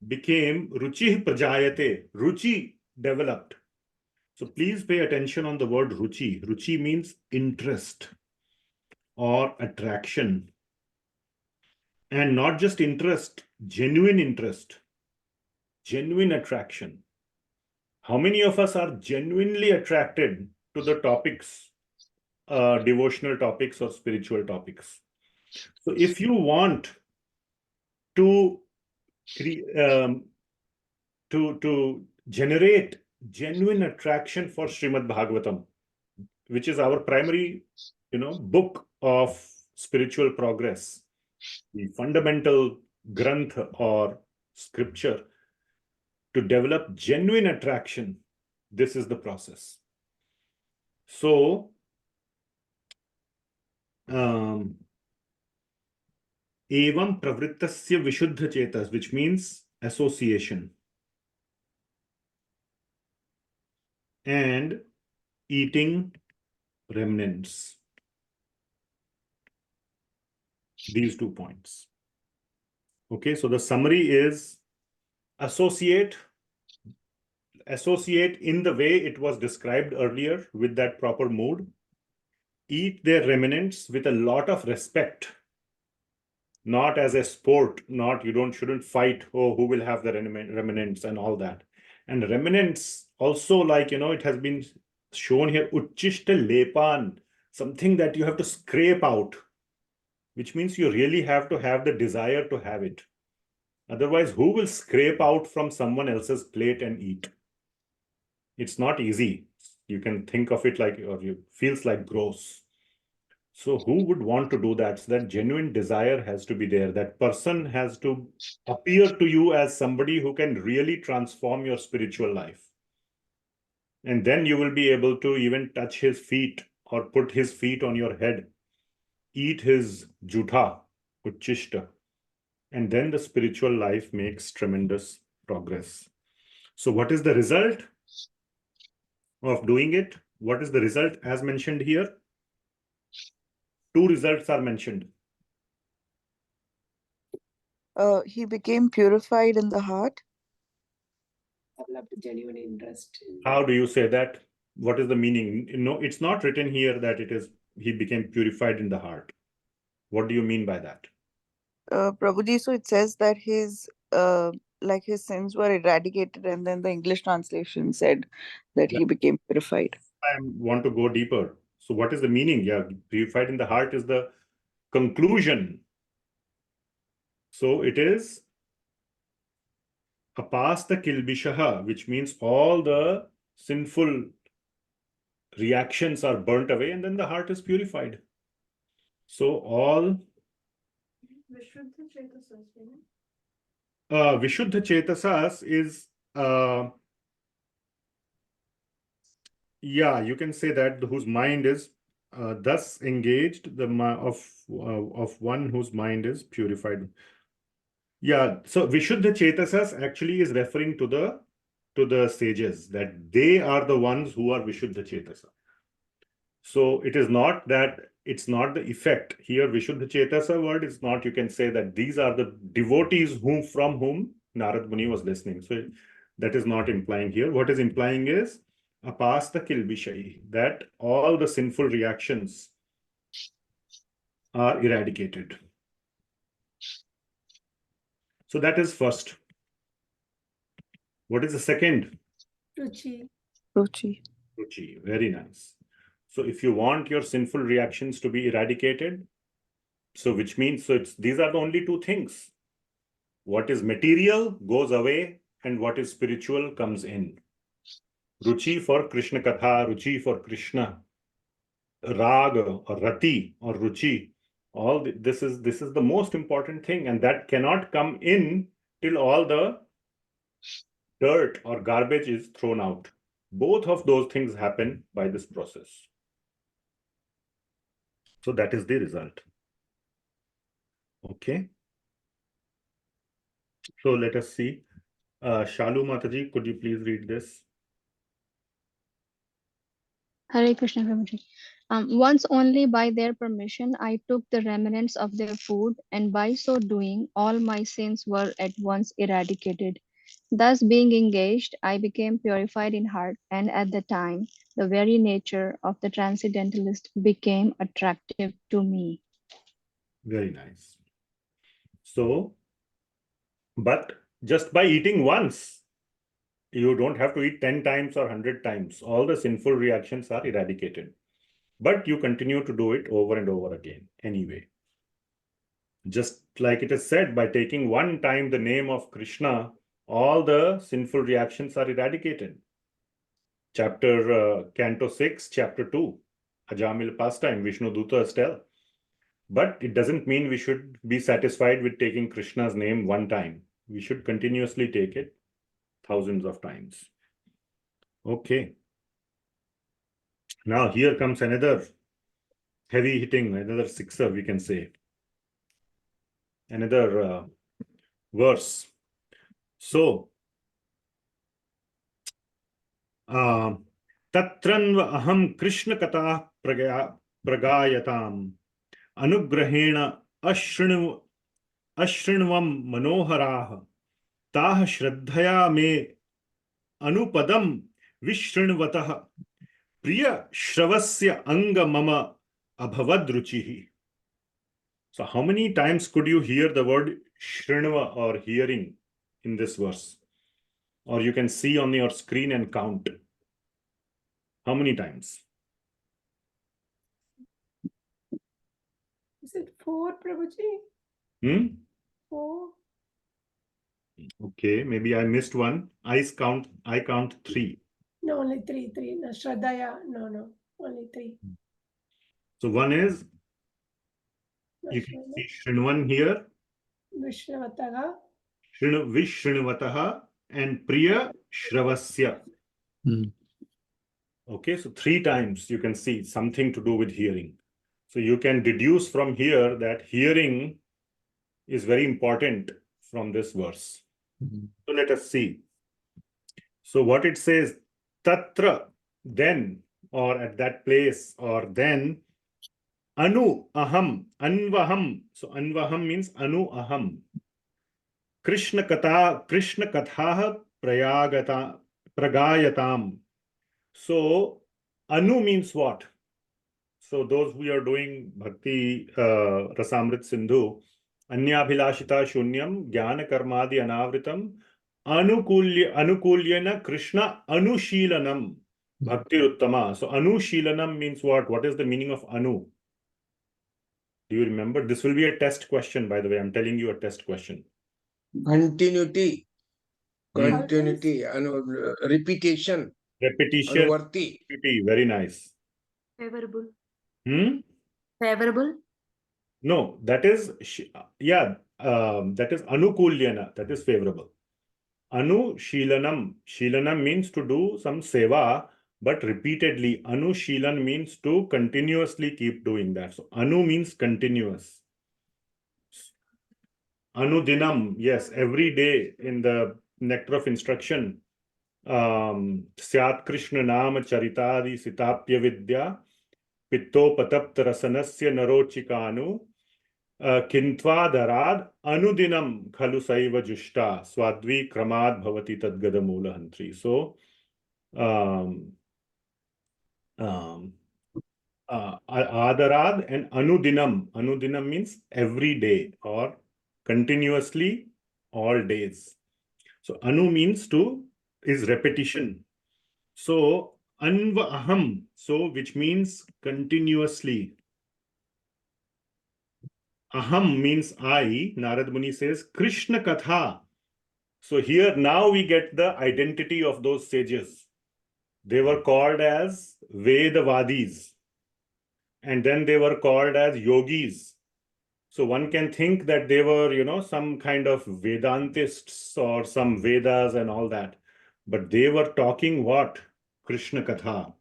became ruci prajayate. Ruci developed. So please pay attention on the word ruci. Ruci means interest or attraction. And not just interest, genuine interest, genuine attraction. How many of us are genuinely attracted to the topics, devotional topics or spiritual topics? So if you want to generate genuine attraction for Srimad Bhagavatam, which is our primary, book of spiritual progress, the fundamental grantha or scripture, to develop genuine attraction, this is the process. So, evam pravrittasya vishuddha chetas, which means association, and eating remnants. These 2 points. Okay, so the summary is associate in the way it was described earlier with that proper mood. Eat their remnants with a lot of respect, not as a sport, not shouldn't fight, oh, who will have the remnants and all that. And remnants also, like, it has been shown here, uchishta lepan, something that you have to scrape out, which means you really have to have the desire to have it. Otherwise, who will scrape out from someone else's plate and eat? It's not easy. You can think of it like, or it feels like gross. So who would want to do that? So that genuine desire has to be there. That person has to appear to you as somebody who can really transform your spiritual life. And then you will be able to even touch his feet or put his feet on your head, eat his jutha, uchishta. And then the spiritual life makes tremendous progress. So what is the result of doing it? What is the result as mentioned here? 2 results are mentioned. He became purified in the heart. Developed genuine interest. How do you say that? What is the meaning? No, it's not written here that he became purified in the heart. What do you mean by that? Prabhuji, so it says that his sins were eradicated, and then the English translation said that he became purified. I want to go deeper. So what is the meaning? Yeah, purified in the heart is the conclusion. So it is apasta kilbishaha, which means all the sinful reactions are burnt away, and then the heart is purified. So all Vishuddha Chetasas, Vishuddha Chetasas is yeah, you can say that, whose mind is thus engaged, of one whose mind is purified. Yeah, so Vishuddha Chetasas actually is referring to the sages, that they are the ones who are Vishuddha Chetasa. So it is not that, it's not the effect. Here, Vishuddha Chetasa word is not, you can say that these are the devotees from whom Narada Muni was listening. So that is not implying here. What is implying is apasta kilbishai, that all the sinful reactions are eradicated. So that is first. What is the second? Ruci. Ruci. Ruci, very nice. So if you want your sinful reactions to be eradicated, so which means, these are the only 2 things. What is material goes away, and what is spiritual comes in. Ruci for Krishna katha, ruci for Krishna, raga or rati or ruci. This is the most important thing, and that cannot come in till all the dirt or garbage is thrown out. Both of those things happen by this process. So that is the result. Okay. So let us see. Shalu Mataji, could you please read this? Hare Krishna Prabhuji. Once only by their permission, I took the remnants of their food, and by so doing, all my sins were at once eradicated. Thus, being engaged, I became purified in heart, and at the time, the very nature of the transcendentalist became attractive to me. Very nice. So, but just by eating once, you don't have to eat 10 times or 100 times. All the sinful reactions are eradicated. But you continue to do it over and over again anyway. Just like it is said, by taking one time the name of Krishna, all the sinful reactions are eradicated. Canto 6, Chapter 2, Ajamil pastime, Vishnu Dutas tell. But it doesn't mean we should be satisfied with taking Krishna's name one time. We should continuously take it thousands of times. Okay. Now here comes another heavy hitting, another sixer, we can say. Another verse. So, Tatranva aham Krishna katha pragayatam anugrahena ashrinvam manoharaha taha shraddhaya me anupadam vishrinvatah priya shravasya anga mama abhavad rucihi. So how many times could you hear the word shrinva or hearing in this verse? Or you can see on your screen and count. How many times? Is it 4, Prabhuji? 4. Okay, maybe I missed one. I count 3. No, only 3. No, Shraddhaya. No, only 3. So one is, you can see Shrinvan here, Vishnavataha. Vishrinvataha, and Priya Shravasya. Okay, so 3 times you can see something to do with hearing. So you can deduce from here that hearing is very important from this verse. So let us see. So what it says, Tatra, then, or at that place, or then, Anu aham, anvaham. So anvaham means anu aham. Krishna katha pragayatam. So anu means what? So those who are doing Bhakti Rasamrit Sindhu, Anyabhilashita Shunyam Jnana Karmadi Anavritam Anukulyana Krishna Anushilanam Bhakti Uttama. So Anushilanam means what? What is the meaning of Anu? Do you remember? This will be a test question, by the way. I'm telling you a test question. Continuity, repetition, Repetition. Very nice. Favorable. Favorable? No, that is, that is anukulyana, that is favorable. Anushilanam. Shilanam means to do some seva, but repeatedly. Anushilan means to continuously keep doing that. So anu means continuous. Anudinam, yes, every day in the nectar of instruction. Syat Krishna Nama Charitadi Sitapya Vidya Pitto Patapta Rasanasya Narochikanu Kintvadarad Anudinam Khalu Saiva Jushta Swadvi Kramad Bhavati Tadgada Mula Hantri. So Adarad and Anudinam. Anudinam means every day or continuously all days. So Anu means is repetition. So Anva Aham, so which means continuously. Aham means I. Narada Muni says Krishna katha. So here now we get the identity of those sages. They were called as Vedavadis. And then they were called as yogis. So one can think that they were, some kind of Vedantists or some Vedas and all that. but they were talking what? Krishna katha.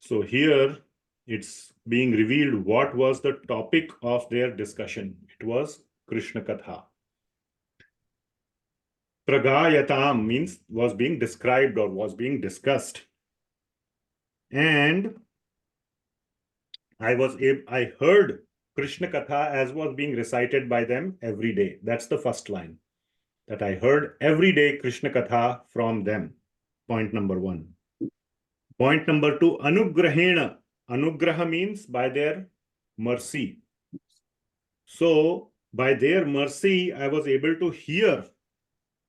So here it's being revealed what was the topic of their discussion. It was Krishna katha. Pragayatam means was being described or was being discussed. And I heard Krishna katha as was being recited by them every day. That's the first line. That I heard every day Krishna katha from them. Point number 1. Point number 2, anugrahena. Anugraha means by their mercy. So by their mercy, I was able to hear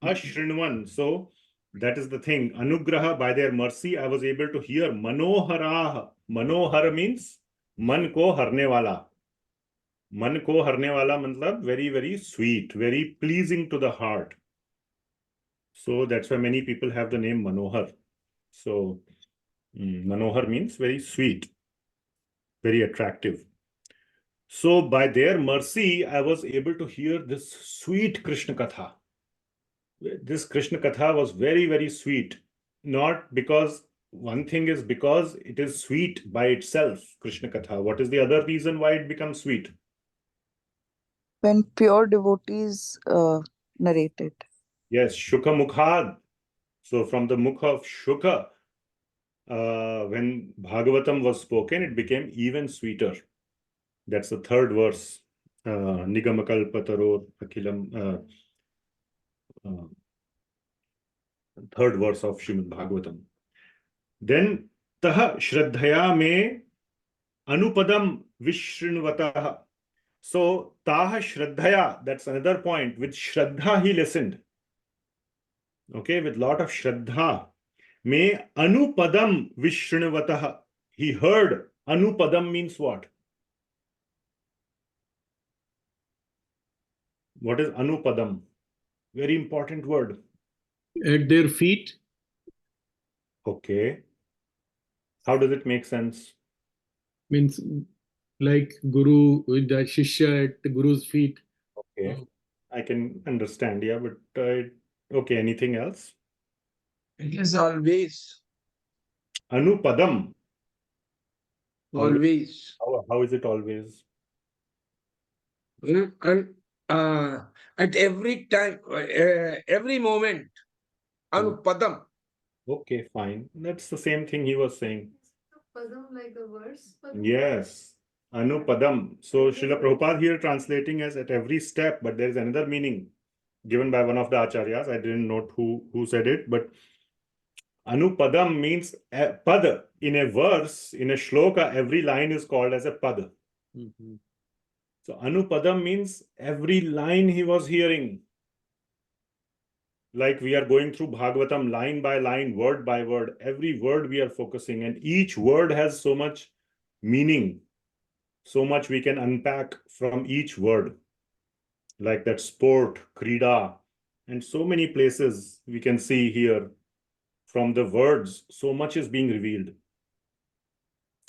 ashrinvan. So that is the thing. Anugraha, by their mercy, I was able to hear manoharaha. Manohara means man ko harne wala. Man ko harne wala matlab very, very sweet, very pleasing to the heart. So that's why many people have the name Manohar. So Manohar means very sweet, very attractive. So by their mercy, I was able to hear this sweet Krishna katha. This Krishna katha was very, very sweet. Not because, one thing is because it is sweet by itself, Krishna katha. What is the other reason why it becomes sweet? When pure devotees narrate it. Yes, Shuka Mukhad. So from the Mukha of Shuka, when Bhagavatam was spoken, it became even sweeter. That's the third verse. Nigamakalpataror Akhilam. Third verse of Srimad Bhagavatam. Then Taha Shraddhaya me anupadam vishrinvatah. So Taha Shraddhaya, that's another point. With Shraddha he listened. Okay, with lot of Shraddha. Me anupadam vishrinvatah. He heard. Anupadam means what? What is anupadam? Very important word. At their feet. Okay. How does it make sense? Means like Guru with the Shishya at the Guru's feet. Okay. I can understand, yeah, but okay, anything else? It is always, Anupadam. always. How is it always? And at every time, every moment, anupadam. Okay, fine. That's the same thing he was saying. Padam like a verse? Padam? Yes. Anupadam. So Srila Prabhupada here translating as at every step, but there is another meaning given by one of the acaryas. I didn't note who said it, but anupadam means pada. In a verse, in a shloka, every line is called as a pada. So anupadam means every line he was hearing. Like we are going through Bhagavatam line by line, word by word. Every word we are focusing, and each word has so much meaning. So much we can unpack from each word. Like that sport, krida, and so many places we can see here from the words, so much is being revealed.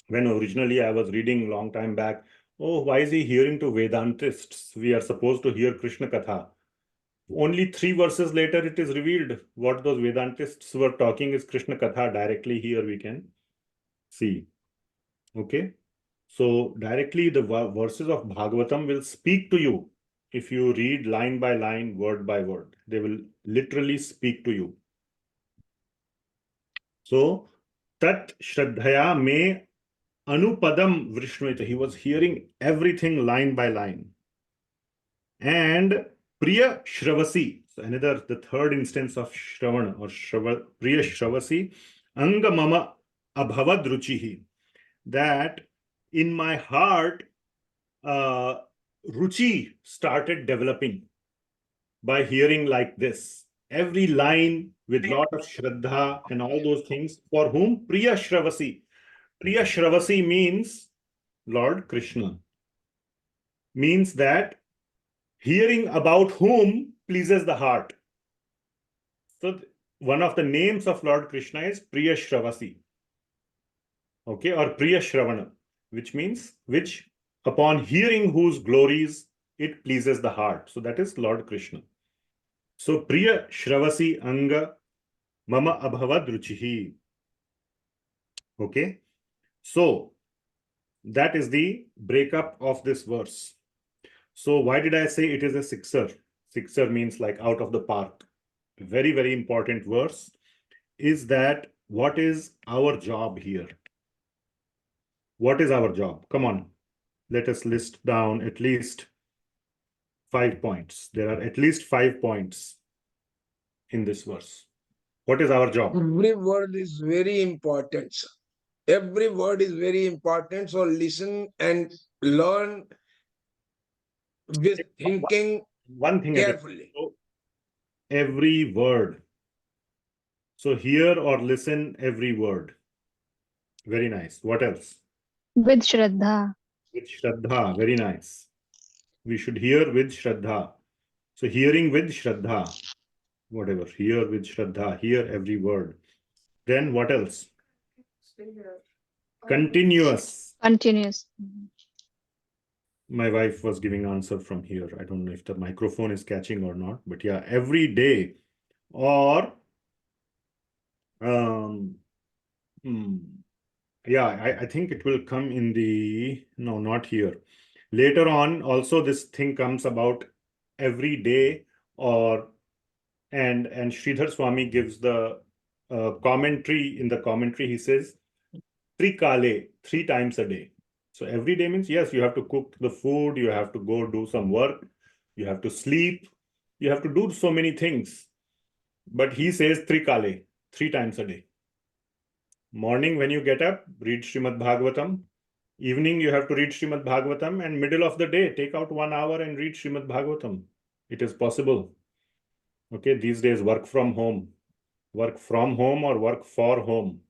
When originally I was reading long time back, oh, why is he hearing to Vedantists? We are supposed to hear Krishna katha. Only 3 verses later, it is revealed what those Vedantists were talking is Krishna katha. Directly here we can see. Okay. So directly the verses of Bhagavatam will speak to you. If you read line by line, word by word, they will literally speak to you. So, Tat Shraddhaya me anupadam vrishnuyata. He was hearing everything line by line. And Priya Shravasi, so another, the third instance of Shravana or Priya Shravasi, Anga Mama Abhavad Rucihi, that in my heart, ruci started developing by hearing like this. Every line with lot of Shraddha and all those things. For whom? Priya Shravasi. Priya Shravasi means Lord Kṛṣṇa. Means that hearing about whom pleases the heart. So one of the names of Lord Kṛṣṇa is Priya Shravasi. Okay, or Priya Shravana, which means which upon hearing whose glories it pleases the heart. So that is Lord Kṛṣṇa. So Priya Shravasi Anga Mama abhavad rucihi. Okay. So that is the breakup of this verse. So why did I say it is a sixer? Sixer means like out of the park. Very, very important verse is that what is our job here? What is our job? Come on, let us list down at least 5 points. There are at least 5 points in this verse. What is our job? Every word is very important, sir. Every word is very important. So listen and learn with thinking One thing at a time. carefully. So, every word. So hear or listen every word. Very nice. What else? With Shraddha. With Shraddha. Very nice. We should hear with Shraddha. So hearing with Shraddha. Whatever. Hear with Shraddha. Hear every word. Then what else? Continuous. Continuous. My wife was giving answer from here. I don't know if the microphone is catching or not, but yeah, every day or yeah, I think it will come in the, no, not here. Later on, also this thing comes about every day or, and Sridhar Swamy gives the commentary. In the commentary, he says, trikale, 3 times a day. So every day means, yes, you have to cook the food, you have to go do some work, you have to sleep, you have to do so many things. But he says trikale, 3 times a day. Morning, when you get up, read Srimad Bhagavatam. Evening, you have to read Srimad Bhagavatam. And middle of the day, take out 1 hour and read Srimad Bhagavatam. It is possible. Okay, these days, work from home or work for home.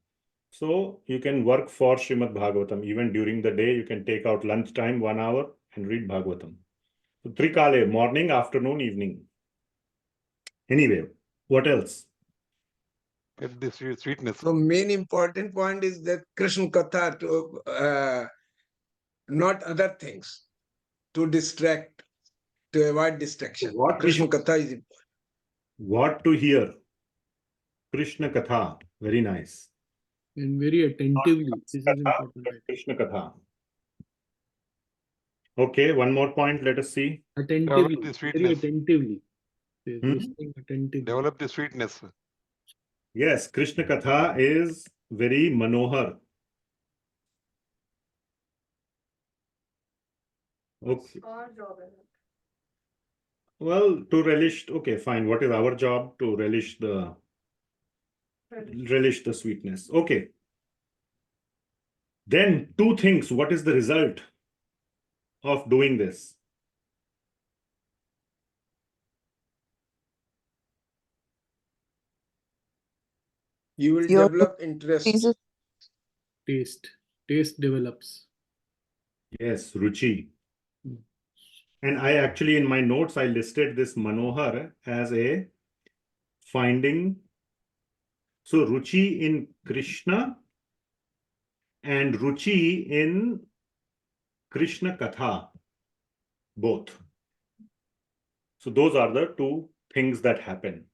So you can work for Srimad Bhagavatam. Even during the day, you can take out lunch time, 1 hour and read Bhagavatam. So trikale, morning, afternoon, evening. Anyway, what else? Get this sweetness. So main important point is that Krishna katha, to not other things, to distract, to avoid distraction. What Krishna katha is important. What to hear? Krishna katha. Very nice. And very attentively. This is Katha, important. but Krishna katha. Okay, one more point. Let us see. Attentively. Develop the Very sweetness. attentively. Hmm? Listening attentively. Develop the sweetness. Yes, Krishna katha is very manohar. Okay. Our job in it. Well, to relish. Okay, fine. What is our job? To relish the sweetness. Okay. Then 2 things. What is the result of doing this? You will Your develop interest. Jesus. Taste develops. Yes, ruci. Hmm. And I actually, in my notes, I listed this manohar as a finding. So ruci in Krishna and ruci in Krishna katha, both. So those are the 2 things that happen.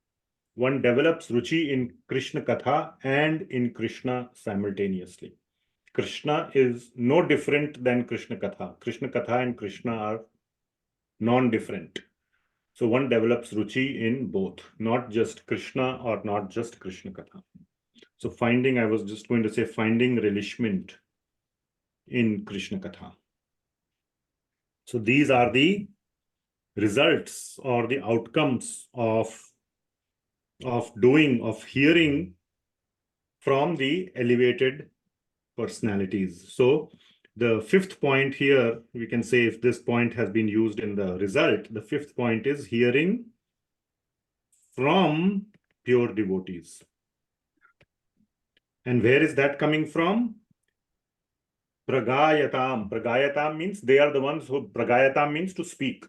One develops ruci in Krishna katha and in Krishna simultaneously. Krishna is no different than Krishna katha. Krishna katha and Krishna are non-different. So one develops ruci in both, not just Krishna or not just Krishna katha. So finding, I was just going to say, finding relishment in Krishna katha. So these are the results or the outcomes of hearing from the elevated personalities. So the 5th point here, we can say, if this point has been used in the result, the 5th point is hearing from pure devotees. And where is that coming from? Pragayatam. Pragayatam means they are the ones who, Pragayatam means to speak.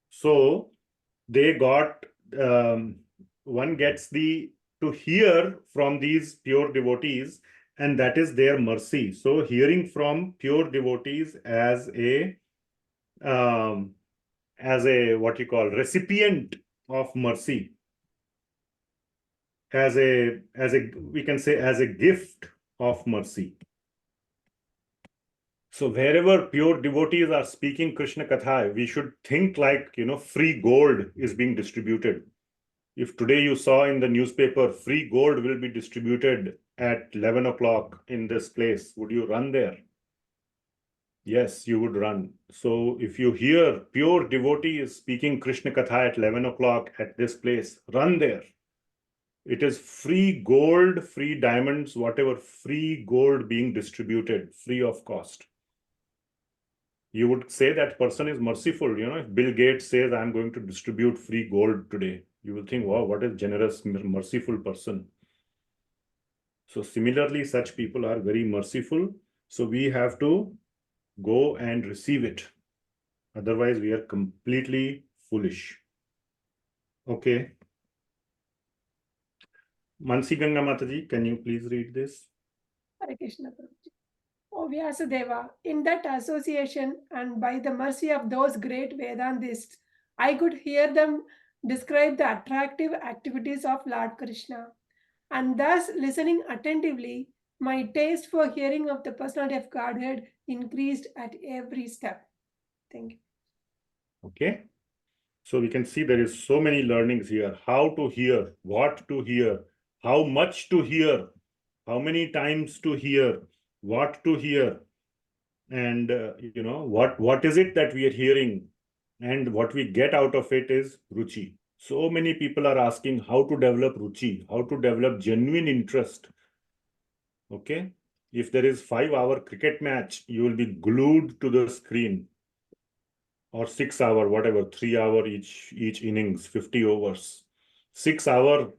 So they got, one gets to hear from these pure devotees, and that is their mercy. So hearing from pure devotees as a what you call recipient of mercy. as a we can say as a gift of mercy. So wherever pure devotees are speaking Krishna katha, we should think like, free gold is being distributed. If today you saw in the newspaper, free gold will be distributed at 11 o'clock in this place, would you run there? Yes, you would run. So if you hear pure devotees speaking Krishna katha at 11 o'clock at this place, run there. It is free gold, free diamonds, whatever, free gold being distributed, free of cost. You would say that person is merciful. If Bill Gates says, I'm going to distribute free gold today, you will think, wow, what a generous, merciful person. So similarly, such people are very merciful. So we have to go and receive it. Otherwise, we are completely foolish. Okay. Mansi Ganga Mataji, can you please read this? Hare Krishna Prabhuji. O Vyasadeva, in that association and by the mercy of those great Vedantists, I could hear them describe the attractive activities of Lord Kṛṣṇa. And thus, listening attentively, my taste for hearing of the personality of Godhead increased at every step. Thank you. Okay. So we can see there is so many learnings here. How to hear, what to hear, how much to hear, how many times to hear, what to hear, and what is it that we are hearing, and what we get out of it is ruci. So many people are asking how to develop ruci, how to develop genuine interest. Okay, if there is 5-hour cricket match, you will be glued to the screen, or 6-hour, whatever, 3-hour each innings, 50 overs. 6 hour,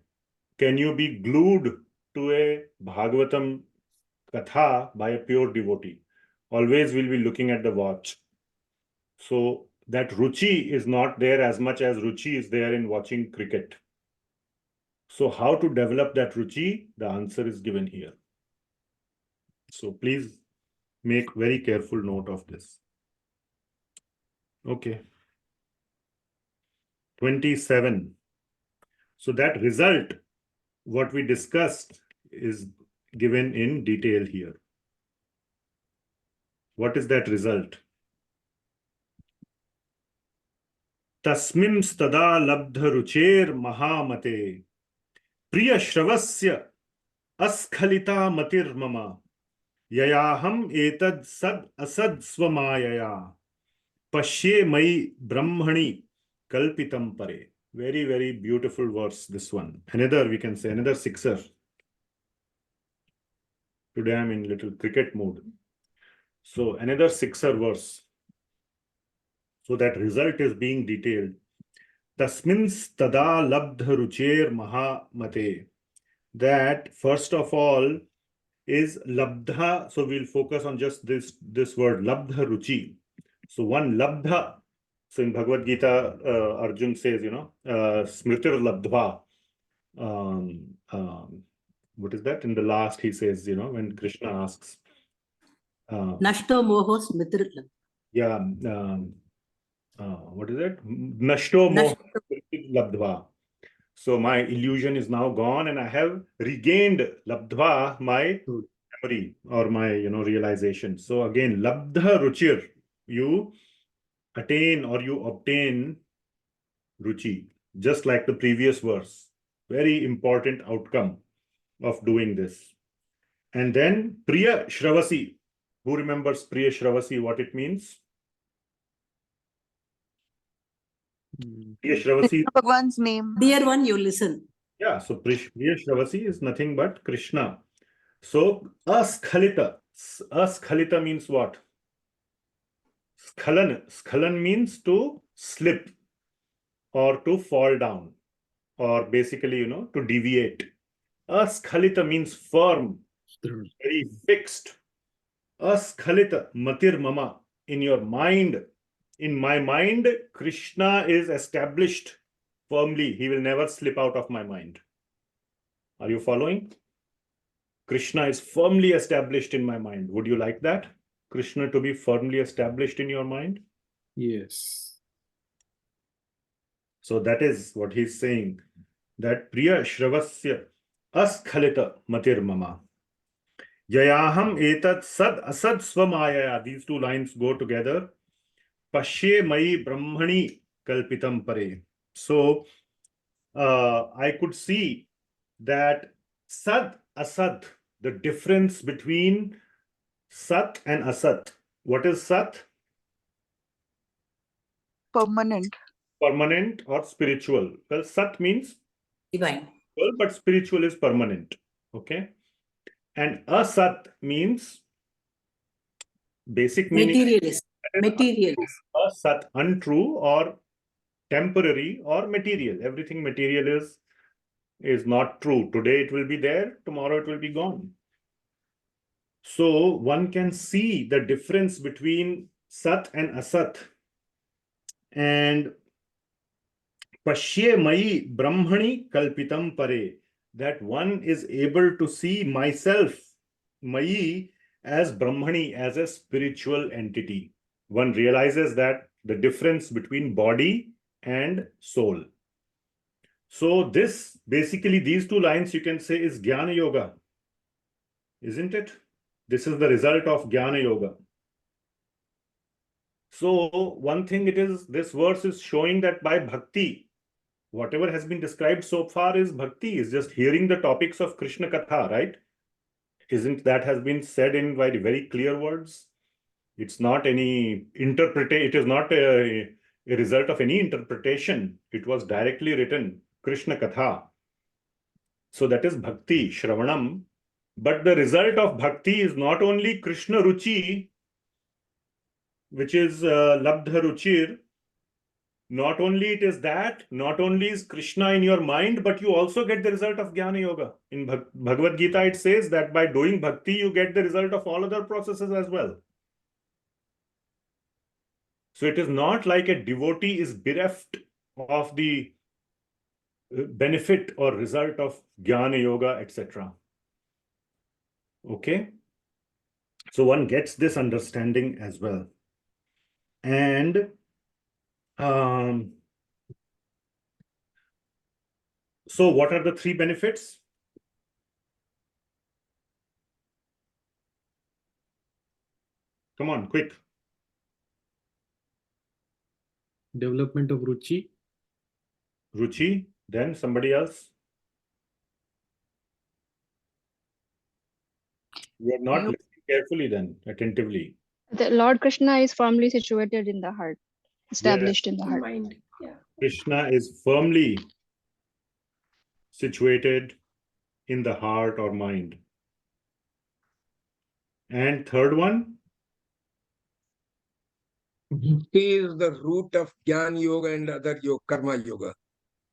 can you be glued to a Bhagavatam katha by a pure devotee? Always will be looking at the watch. So that ruci is not there as much as ruci is there in watching cricket. So how to develop that ruci? The answer is given here. So please make very careful note of this. Okay. 27. So that result, what we discussed, is given in detail here. What is that result? Tasmin stada labdha rucher mahamate priya shravasya askhalita matir mama yayaham etad sad asad swamayaya pashye mai brahmani kalpitam pare. Very, very beautiful verse, this one. Another, we can say, another sixer. Today I'm in little cricket mood. So another sixer verse. So that result is being detailed. Tasmin stada labdha rucher mahamate. That first of all is labdha. So we'll focus on just this word, labdha ruci. So one labdha. So in Bhagavad Gita, Arjun says, smritir labdha. What is that? In the last, he says, when Krishna asks. Nashto moho smritir. Yeah. What is it? Nashto moho labdha. So my illusion is now gone and I have regained labdha, my memory or my, realization. So again, labdha ruchir, you attain or you obtain ruci, just like the previous verse. Very important outcome of doing this. And then priya shravasi. Who remembers priya shravasi, what it means? Priya shravasi. Bhagwan's name. Dear one, you listen. Yeah, so priya shravasi is nothing but Krishna. So askhalita. Askhalita means what? Skhalan. Skhalan means to slip or to fall down, or basically, to deviate. Askhalita means firm, very fixed. Askhalita matir mama. In your mind, in my mind, Krishna is established firmly. He will never slip out of my mind. Are you following? Krishna is firmly established in my mind. Would you like that? Krishna to be firmly established in your mind? Yes. So that is what he's saying. That priya shravasya. askhalita matir mama. Yayaham etat sad asad swamaya. These two lines go together. Pashye mai brahmani kalpitam pare. So I could see that sad asad, the difference between sat and asat. What is sat? Permanent. Permanent or spiritual. Well, sat means Divine. but spiritual is permanent. Okay. And asat means basic meaning. Materialist. Materialist. Asat, untrue or temporary or material. Everything material is not true. Today it will be there, tomorrow it will be gone. So one can see the difference between sat and asat. And Pashye mai brahmani kalpitam pare, that one is able to see myself, mai, as brahmani, as a spiritual entity. One realizes that the difference between body and soul. So this, basically these two lines you can say is Jnana Yoga, isn't it? This is the result of Jnana Yoga. So one thing it is, this verse is showing that by bhakti, whatever has been described so far is bhakti, is just hearing the topics of Krishna katha, right? Isn't that has been said in very, very clear words? It's not any interpretation, it is not a result of any interpretation. It was directly written, Krishna katha. So that is bhakti, shravanam. But the result of bhakti is not only Krishna ruci, which is labdha ruchir. Not only it is that, not only is Krishna in your mind, but you also get the result of Jnana Yoga. In Bhagavad Gita, it says that by doing bhakti, you get the result of all other processes as well. So it is not like a devotee is bereft of the benefit or result of Jnana Yoga, etc. Okay? So one gets this understanding as well. And so what are the three benefits? Come on, quick. Development of ruci. Ruci, then somebody else. You are not listening carefully then, attentively. The Lord Krishna is firmly situated in the heart, established in the heart. Mind. Yeah. Krishna is firmly situated in the heart or mind. And third one? Bhakti is the root of Jnana Yoga and other yoga, Karma Yoga.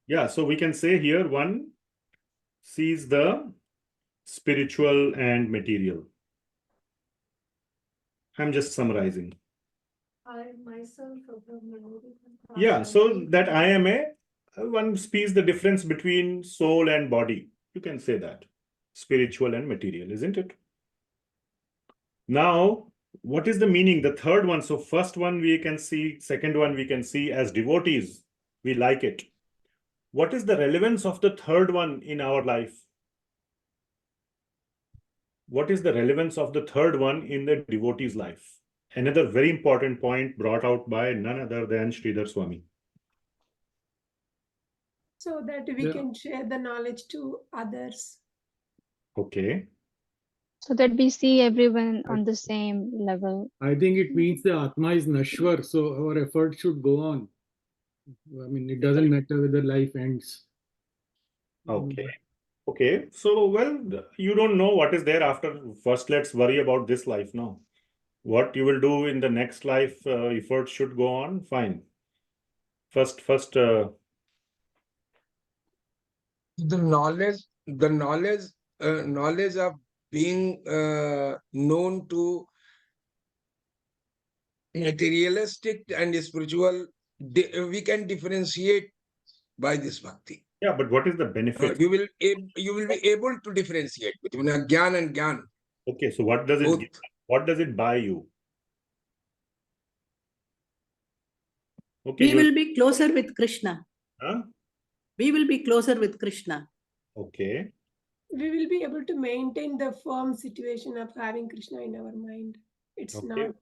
Yeah, so we can say here one sees the spiritual and material. I'm just summarizing. I myself of Brahman. Yeah, so that I am one sees the difference between soul and body. You can say that. Spiritual and material, isn't it? Now, what is the meaning? The third one. So first one we can see, second one we can see as devotees. We like it. What is the relevance of the third one in our life? What is the relevance of the third one in the devotee's life? Another very important point brought out by none other than Sridhar Swamy. So that we can share the knowledge to others. Okay. So that we see everyone on the same level. I think it means the Atma is Nashwar, so our effort should go on. I mean, it doesn't matter whether life ends. Okay. Okay. So, well, you don't know what is there after. First, let's worry about this life now. What you will do in the next life, effort should go on. Fine. First. The knowledge of being known to materialistic and spiritual, we can differentiate by this bhakti. Yeah, but what is the benefit? You will be able to differentiate between Gyan and Gyan. Okay, so what does it give? What does it buy you? Okay, we will be closer with Krishna. Huh? We will be closer with Krishna. Okay. we will be able to maintain the firm situation of having Krishna in our mind. It's Okay. not.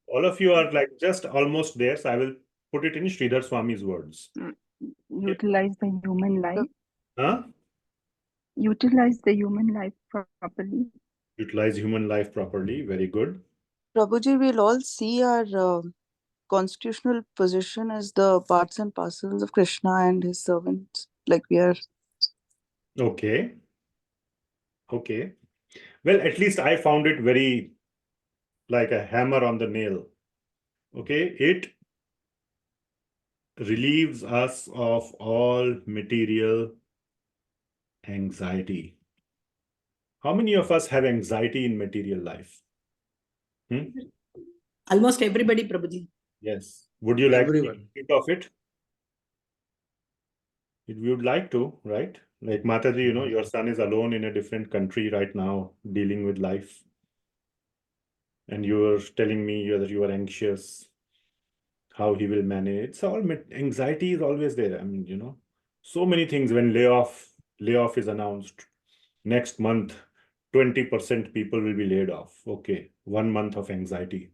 All of you are like just almost there, so I will put it in Sridhar Swamy's words. Utilize the human life. Huh? Utilize the human life properly. Utilize human life properly. Very good. Prabhuji, we'll all see our constitutional position as the parts and parcels of Krishna and his servants. Like we are. Okay. Okay. Well, at least I found it very like a hammer on the nail. Okay. It relieves us of all material anxiety. How many of us have anxiety in material life? Almost everybody, Prabhuji. Yes. Would you like Everyone. to think of it? If you would like to, right? Like Mataji, you know, your son is alone in a different country right now, dealing with life. And you were telling me that you are anxious, how he will manage. It's all anxiety is always there. I mean, you know, so many things when layoff is announced. Next month, 20% people will be laid off. Okay, 1 month of anxiety.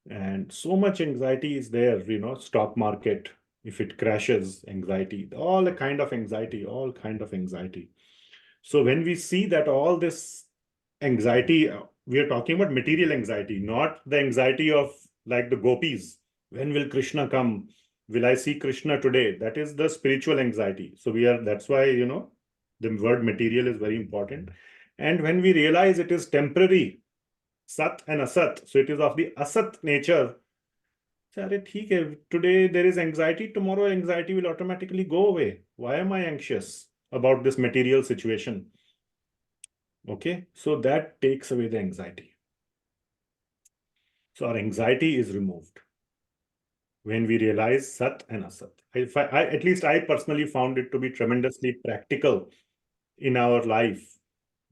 And so much anxiety is there, you know, stock market, if it crashes, anxiety, all kind of anxiety. So when we see that all this anxiety, we are talking about material anxiety, not the anxiety of like the gopis. When will Krishna come? Will I see Krishna today? That is the spiritual anxiety. So that's why, you know, the word material is very important. And when we realize it is temporary, Sat and Asat, so it is of the Asat nature. Today there is anxiety, tomorrow anxiety will automatically go away. Why am I anxious about this material situation? Okay, so that takes away the anxiety. So our anxiety is removed when we realize Sat and Asat. At least I personally found it to be tremendously practical in our life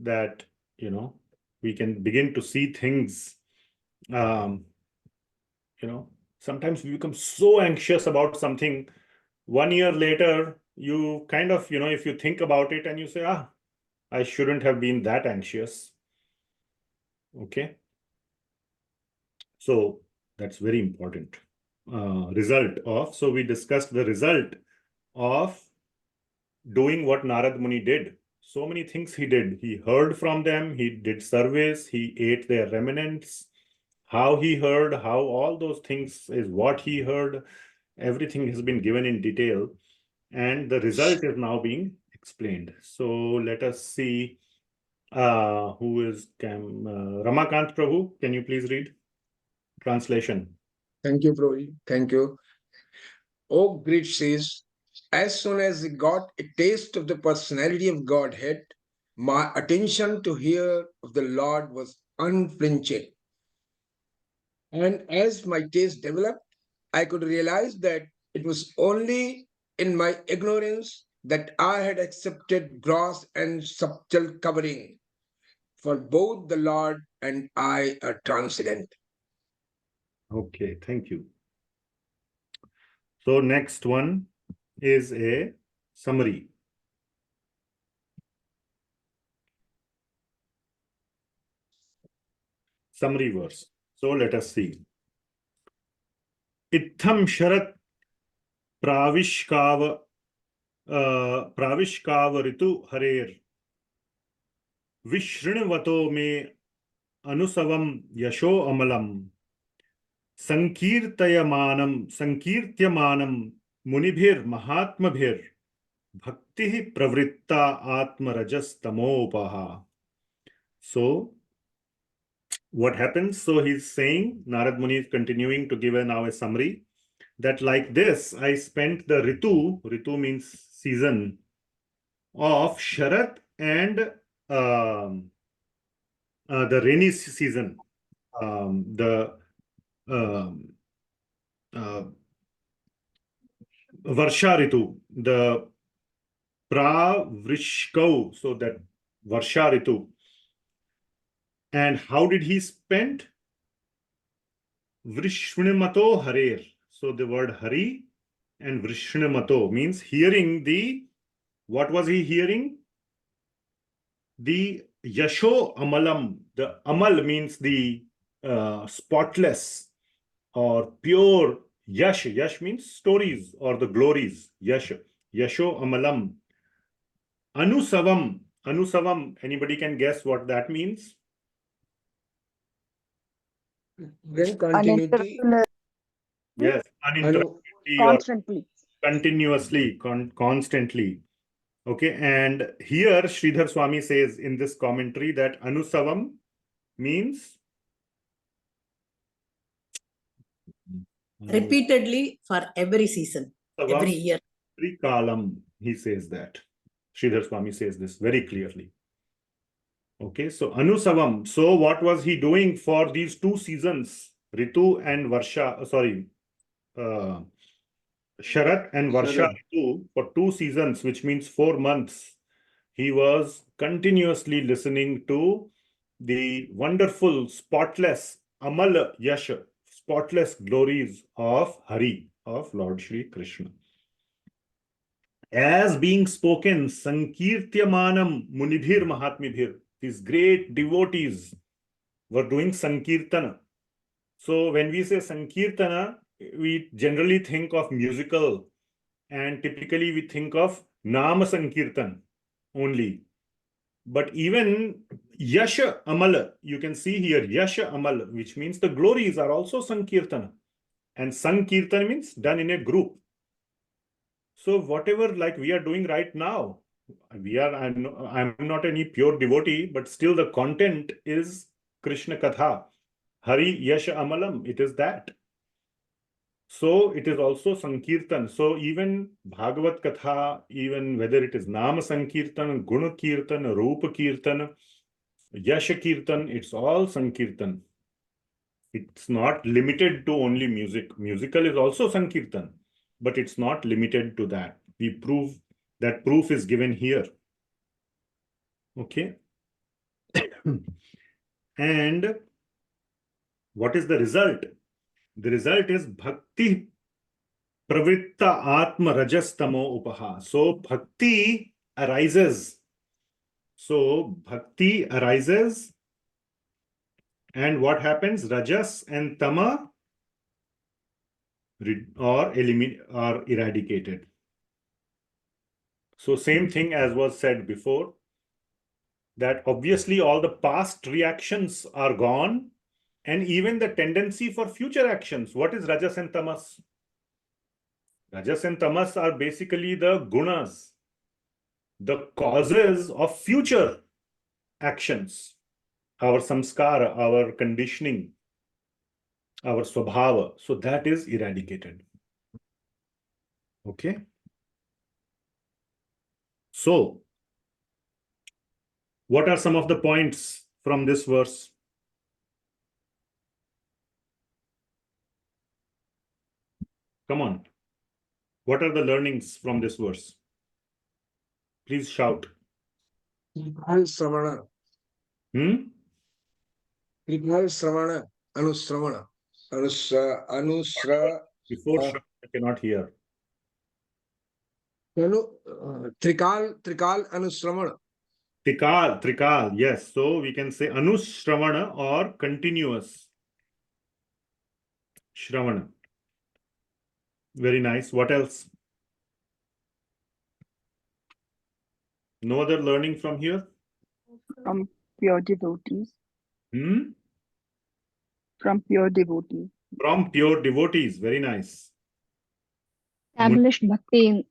that, you know, we can begin to see things. You know, sometimes we become so anxious about something. 1 year later, you kind of, you know, if you think about it and you say, I shouldn't have been that anxious. Okay. So that's very important. So we discussed the result of doing what Narada Muni did. So many things he did. He heard from them, he did service, he ate their remnants. How he heard, how all those things is what he heard. Everything has been given in detail. And the result is now being explained. So let us see who is Ramakant Prabhu. Can you please read? Translation. Thank you, Prabhuji. Thank you. Oh, great says, as soon as I got a taste of the personality of Godhead, my attention to hear of the Lord was unflinching. And as my taste developed, I could realize that it was only in my ignorance that I had accepted gross and subtle covering, for both the Lord and I are transcendent. Okay, thank you. So next one is a summary. Summary verse. So let us see. Itham sharat pravishkava ritu harer vishrunvato me anusavam yasho amalam sankirtyamanam munibhir mahatmabhir bhakti pravritta atmarajas tamopaha. So what happens? So he's saying, Narada Muni is continuing to give now a summary, that like this, I spent the ritu means season, of Sharat and the rainy season, the Varsha Ritu, the Pravrishkau, so that Varsha Ritu. And how did he spend? Vrishnimato Harer. So the word Hari and Vrishnimato means hearing what was he hearing? the Yasho Amalam. The Amal means the spotless or pure. Yash. Yash means stories or the glories. Yash. Yasho Amalam. Anusavam. Anusavam. Anybody can guess what that means? Then continuity. Yes. Uninterruptedly or Constantly. continuously, constantly. Okay. And here Sridhar Swamy says in this commentary that Anusavam means Repeatedly for every season, every year. Trikalam, he says that. Sridhar Swamy says this very clearly. Okay, so Anusavam. So what was he doing for these 2 seasons? Ritu and Varsha, Sharat and Varsha Ritu, for 2 seasons, which means 4 months. He was continuously listening to the wonderful, spotless, Amal Yasha, spotless glories of Hari, of Lord Shri Krishna. As being spoken, Sankirtyamanam Munibhir Mahatmibhir, these great devotees were doing Sankirtana. So when we say Sankirtana, we generally think of musical, and typically we think of Nama Sankirtan only. But even Yasha Amal, you can see here Yasha Amal, which means the glories are also Sankirtana. And Sankirtan means done in a group. So whatever like we are doing right now, I'm not any pure devotee, but still the content is Krishna katha. Hari Yasha Amalam, it is that. So it is also Sankirtan. So even Bhagavat Katha, even whether it is Nama Sankirtan, Guna Kirtan, Rupa Kirtan, Yasha Kirtan, it's all Sankirtan. It's not limited to only music. Musical is also Sankirtan, but it's not limited to that. We prove that proof is given here. Okay. And what is the result? The result is Bhakti Pravritta Atma Rajastamo Upaha. So Bhakti arises. So Bhakti arises. And what happens? Rajas and Tama are eradicated. So same thing as was said before, that obviously all the past reactions are gone, and even the tendency for future actions. What is Rajas and Tamas? Rajas and Tamas are basically the gunas, the causes of future actions, our samskara, our conditioning, our swabhava. So that is eradicated. Okay. So what are some of the points from this verse? Come on. What are the learnings from this verse? Please shout. Sravana. Sravana. Anusravana. Before shout, I cannot hear. Trikal Anusravana. Trikal, yes. So we can say Anusravana or continuous Shravana. Very nice. What else? No other learning from here? From pure devotees. From pure devotees. From pure devotees. Very nice. Established bhakti.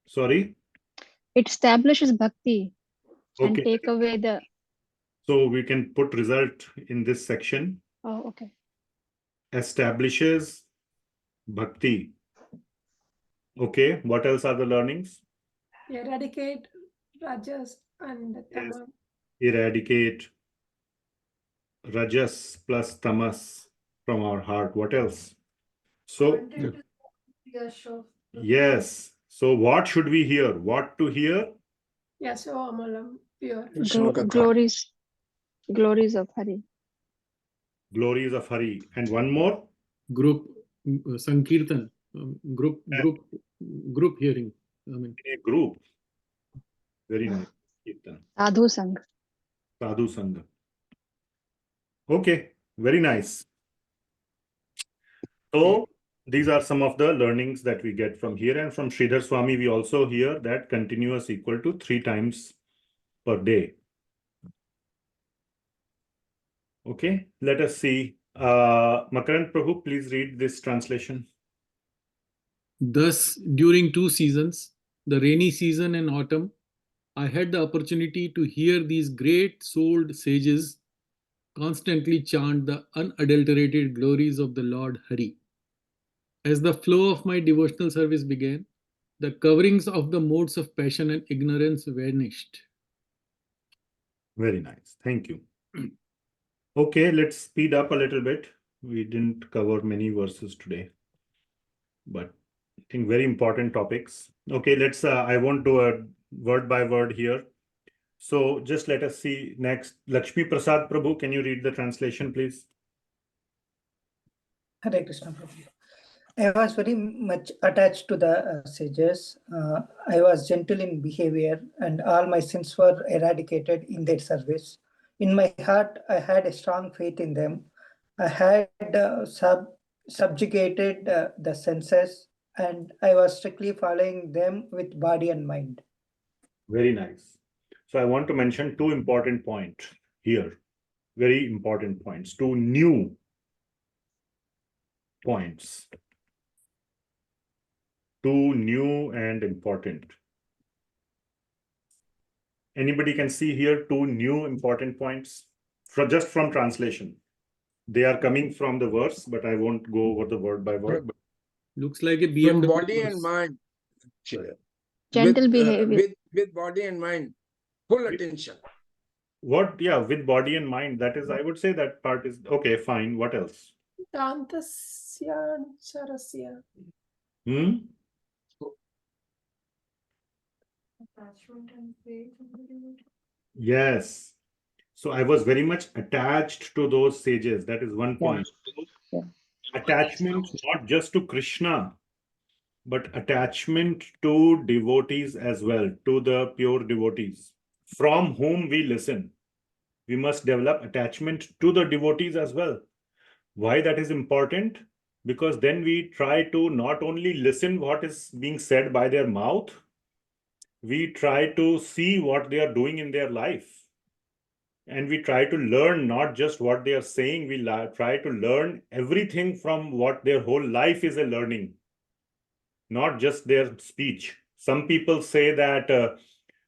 Sorry? It establishes bhakti and Okay. take away the... So we can put result in this section. Oh, okay. Establishes bhakti. Okay. What else are the learnings? Eradicate Rajas and Tamas. Eradicate Rajas plus Tamas from our heart. What else? So, yes. So what should we hear? What to hear? Yes, oh Amalam, pure. Glories of Hari. Glories of Hari. And one more? Group Sankirtan. Group hearing. I mean, a group. Very nice. Kirtan. Sadhu Sang. Sadhu Sangha. Okay, very nice. So these are some of the learnings that we get from here, and from Sridhar Swamy we also hear that continuous equal to 3 times per day. Okay, let us see. Makarand Prabhu, please read this translation. Thus, during 2 seasons, the rainy season and autumn, I had the opportunity to hear these great-souled sages constantly chant the unadulterated glories of the Lord Hari. As the flow of my devotional service began, the coverings of the modes of passion and ignorance vanished. Very nice. Thank you. Okay, let's speed up a little bit. We didn't cover many verses today, but I think very important topics. Okay, let's, I won't do a word by word here. So just let us see next. Lakshmi Prasad Prabhu, can you read the translation, please? Hare Krishna Prabhu. I was very much attached to the sages. I was gentle in behavior and all my sins were eradicated in their service. In my heart, I had a strong faith in them. I had subjugated the senses and I was strictly following them with body and mind. Very nice. So I want to mention 2 important points here. Very important points. 2 new points. 2 new and important. Anybody can see here 2 new important points just from translation. They are coming from the verse, but I won't go over the word by word. Looks like a From BMW. body and mind. Gentle behavior. With body and mind. Full attention. What? Yeah, with body and mind. That is, I would say that part is okay, fine. What else? Dantasya charasya. Attachment and faith in the devotee. Yes. So I was very much attached to those sages. That is one point. Yeah. Attachment not just to Krishna, but attachment to devotees as well, to the pure devotees from whom we listen. We must develop attachment to the devotees as well. Why that is important? Because then we try to not only listen what is being said by their mouth, we try to see what they are doing in their life. And we try to learn not just what they are saying, we try to learn everything from what their whole life is a learning, not just their speech. Some people say that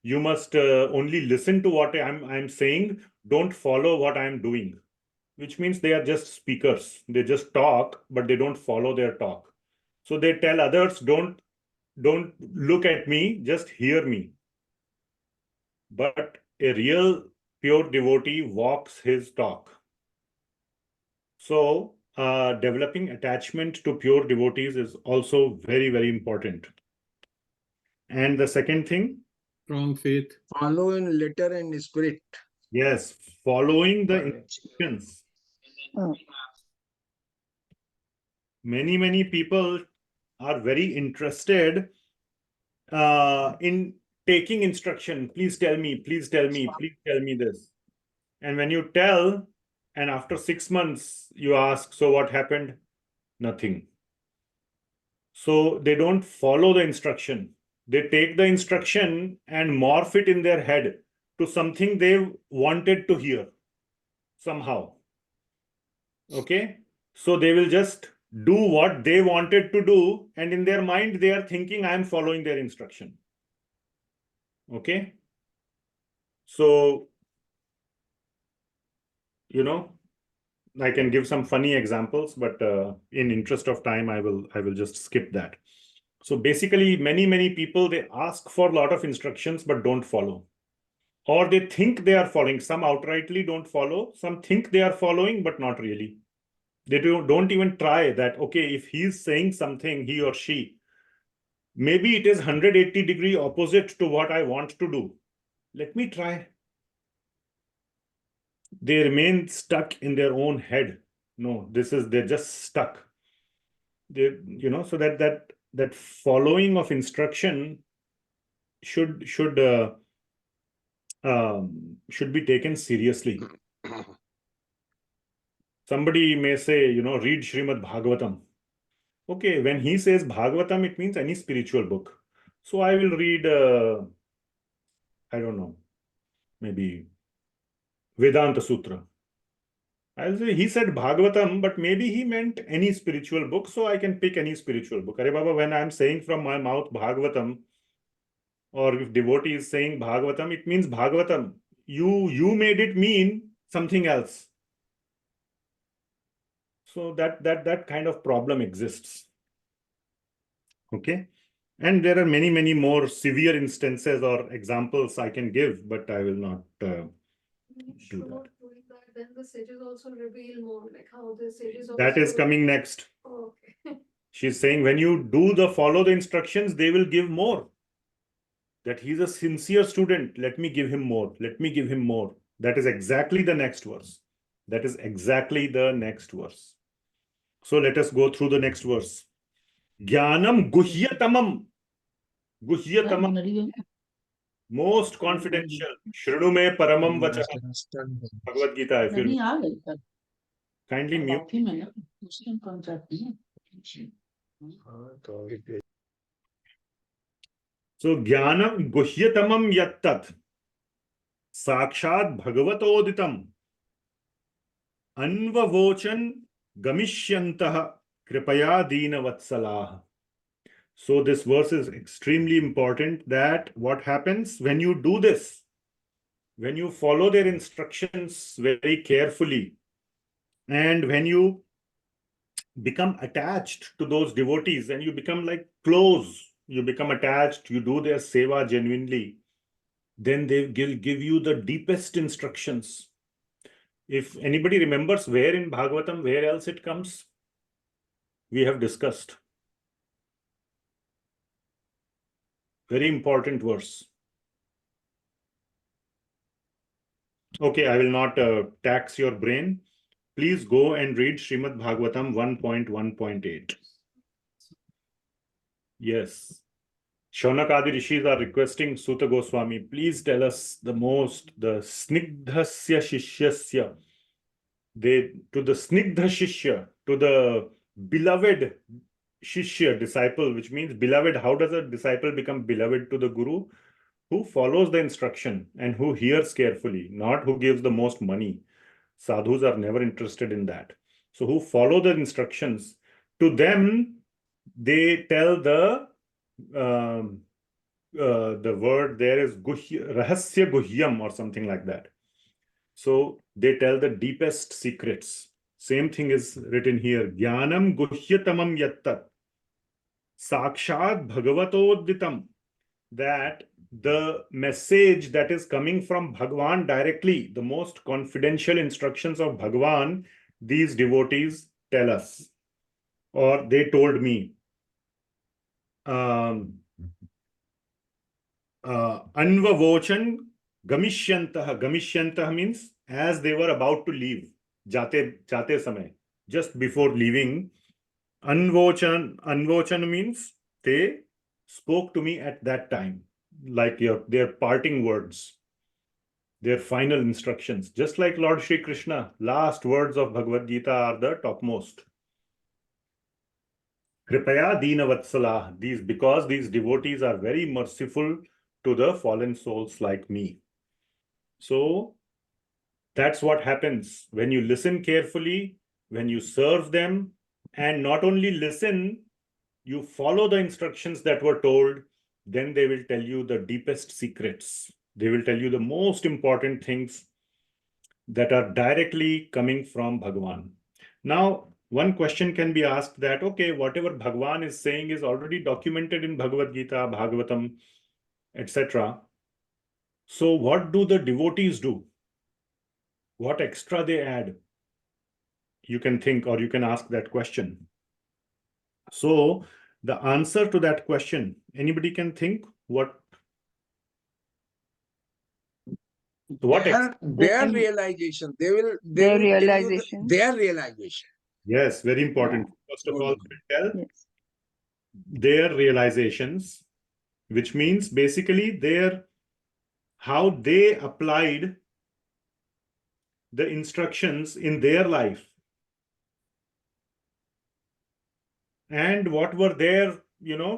you must only listen to what I'm saying, don't follow what I'm doing, which means they are just speakers. They just talk, but they don't follow their talk. So they tell others, don't look at me, just hear me. But a real pure devotee walks his talk. So developing attachment to pure devotees is also very, very important. And the second thing? Strong faith. Follow in letter and spirit. Yes, following the instructions. Many people are very interested in taking instruction. Please tell me, please tell me, please tell me this. And when you tell, and after 6 months, you ask, so what happened? Nothing. So they don't follow the instruction. They take the instruction and morph it in their head to something they wanted to hear somehow. Okay? So they will just do what they wanted to do, and in their mind, they are thinking, I am following their instruction. Okay? So, you know, I can give some funny examples, but in interest of time, I will just skip that. So basically, many people, they ask for a lot of instructions, but don't follow. Or they think they are following. Some outrightly don't follow. Some think they are following, but not really. They don't even try that, okay, if he's saying something, he or she, maybe it is 180-degree opposite to what I want to do. Let me try. They remain stuck in their own head. No, they're just stuck. They, so that following of instruction should should be taken seriously. Somebody may say, read Srimad Bhagavatam. Okay, when he says Bhagavatam, it means any spiritual book. So I will read, I don't know, maybe Vedanta Sutra. I'll say he said Bhagavatam, but maybe he meant any spiritual book, so I can pick any spiritual book. Arey Baba, when I'm saying from my mouth Bhagavatam, or if devotee is saying Bhagavatam, it means Bhagavatam. You made it mean something else. So that kind of problem exists. Okay. And there are many, many more severe instances or examples I can give, but I will not do that. Then the sages also reveal more, like how the sages also... That is coming next. Oh, okay. She's saying when you follow the instructions, they will give more. That he's a sincere student. Let me give him more. Let me give him more. That is exactly the next verse. That is exactly the next verse. So let us go through the next verse. Jnanam guhyatamam. Guhyatamam. Most confidential. Shrudu me paramam vachaha. Bhagavad Gita, if you kindly mute. So jnanam guhyatamam yattat. Sakshat bhagavatoditam. Anvavochan gamishyantaha kripaya dina vatsalah. So this verse is extremely important, that what happens when you do this, when you follow their instructions very carefully, and when you become attached to those devotees and you become like close, you become attached, you do their seva genuinely, then they give you the deepest instructions. If anybody remembers where in Bhagavatam, where else it comes, we have discussed. Very important verse. Okay, I will not tax your brain. Please go and read Srimad Bhagavatam 1.1.8. Yes. Shaunakadi Rishis are requesting Suta Goswami, please tell us the snigdhasya shishyasya. To the snigdha shishya, to the beloved shishya, disciple, which means beloved. How does a disciple become beloved to the guru? Who follows the instruction and who hears carefully, not who gives the most money. Sadhus are never interested in that. So who follow the instructions, to them, they tell the word there is rahasya guhyam or something like that. So they tell the deepest secrets. Same thing is written here. Jnanam guhyatamam yattat. Sakshat bhagavatoditam. That the message that is coming from Bhagwan directly, the most confidential instructions of Bhagwan, these devotees tell us, or they told me. Anvavochan gamishyantah. Gamishyantah means as they were about to leave. Jate samay. Just before leaving. Anvochan means they spoke to me at that time. Like their parting words. Their final instructions. Just like Lord Shri Krishna, last words of Bhagavad Gita are the topmost. Kripaya dina vatsalah. Because these devotees are very merciful to the fallen souls like me. So that's what happens when you listen carefully, when you serve them, and not only listen, you follow the instructions that were told, then they will tell you the deepest secrets. They will tell you the most important things that are directly coming from Bhagwan. Now, one question can be asked that, okay, whatever Bhagwan is saying is already documented in Bhagavad Gita, Bhagavatam, etc. So what do the devotees do? What extra they add? You can think, or you can ask that question. So the answer to that question, anybody can think what their realization. They will Their tell you realization. their realization. Yes, very important. Yeah. First of all, tell Yes. their realizations, which means basically their how they applied the instructions in their life. And what were their,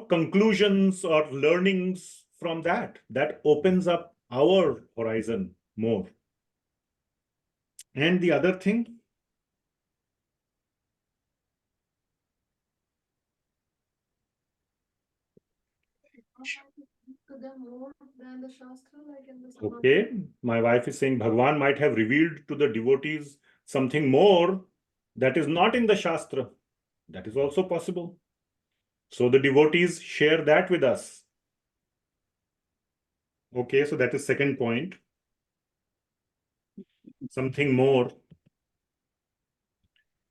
conclusions or learnings from that? That opens up our horizon more. And the other thing, okay, my wife is saying Bhagwan might have revealed to the devotees something more that is not in the Shastra. That is also possible. So the devotees share that with us. Okay, so that is second point. Something more.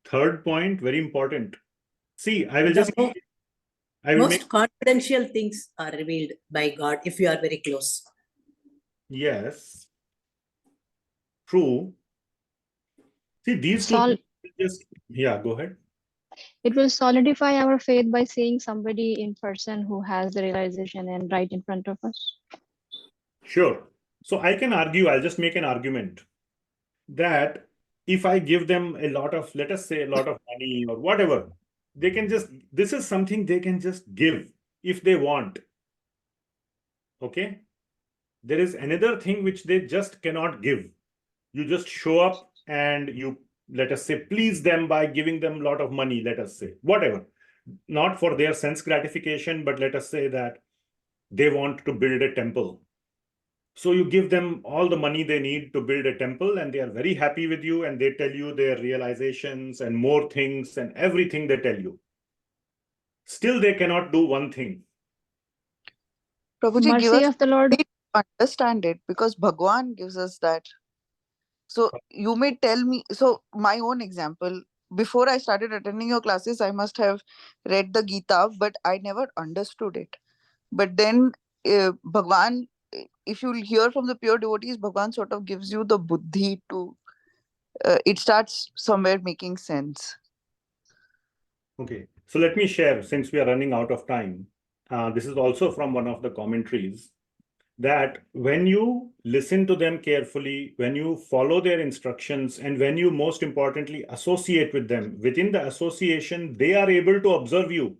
Third point, very important. See, I will just... Most confidential things are revealed by God if you are very close. Yes. True. See, these two just... Yeah, go ahead. It will solidify our faith by seeing somebody in person who has the realization and right in front of us. Sure. So I can argue, I'll just make an argument that if I give them a lot of, let us say, a lot of money or whatever, they can just, this is something they can just give if they want. Okay. There is another thing which they just cannot give. You just show up and you, let us say, please them by giving them a lot of money, let us say, whatever. Not for their sense gratification, but let us say that they want to build a temple. So you give them all the money they need to build a temple and they are very happy with you and they tell you their realizations and more things and everything they tell you. Still, they cannot do one thing. Prabhuji, give Mercy us of the Lord. understand it because Bhagwan gives us that. So you may tell me, so my own example, before I started attending your classes, I must have read the Gita, but I never understood it. But then Bhagwan, if you hear from the pure devotees, Bhagwan sort of gives you the buddhi to, it starts somewhere making sense. Okay, so let me share, since we are running out of time. This is also from one of the commentaries, that when you listen to them carefully, when you follow their instructions, and when you most importantly associate with them, within the association, they are able to observe you.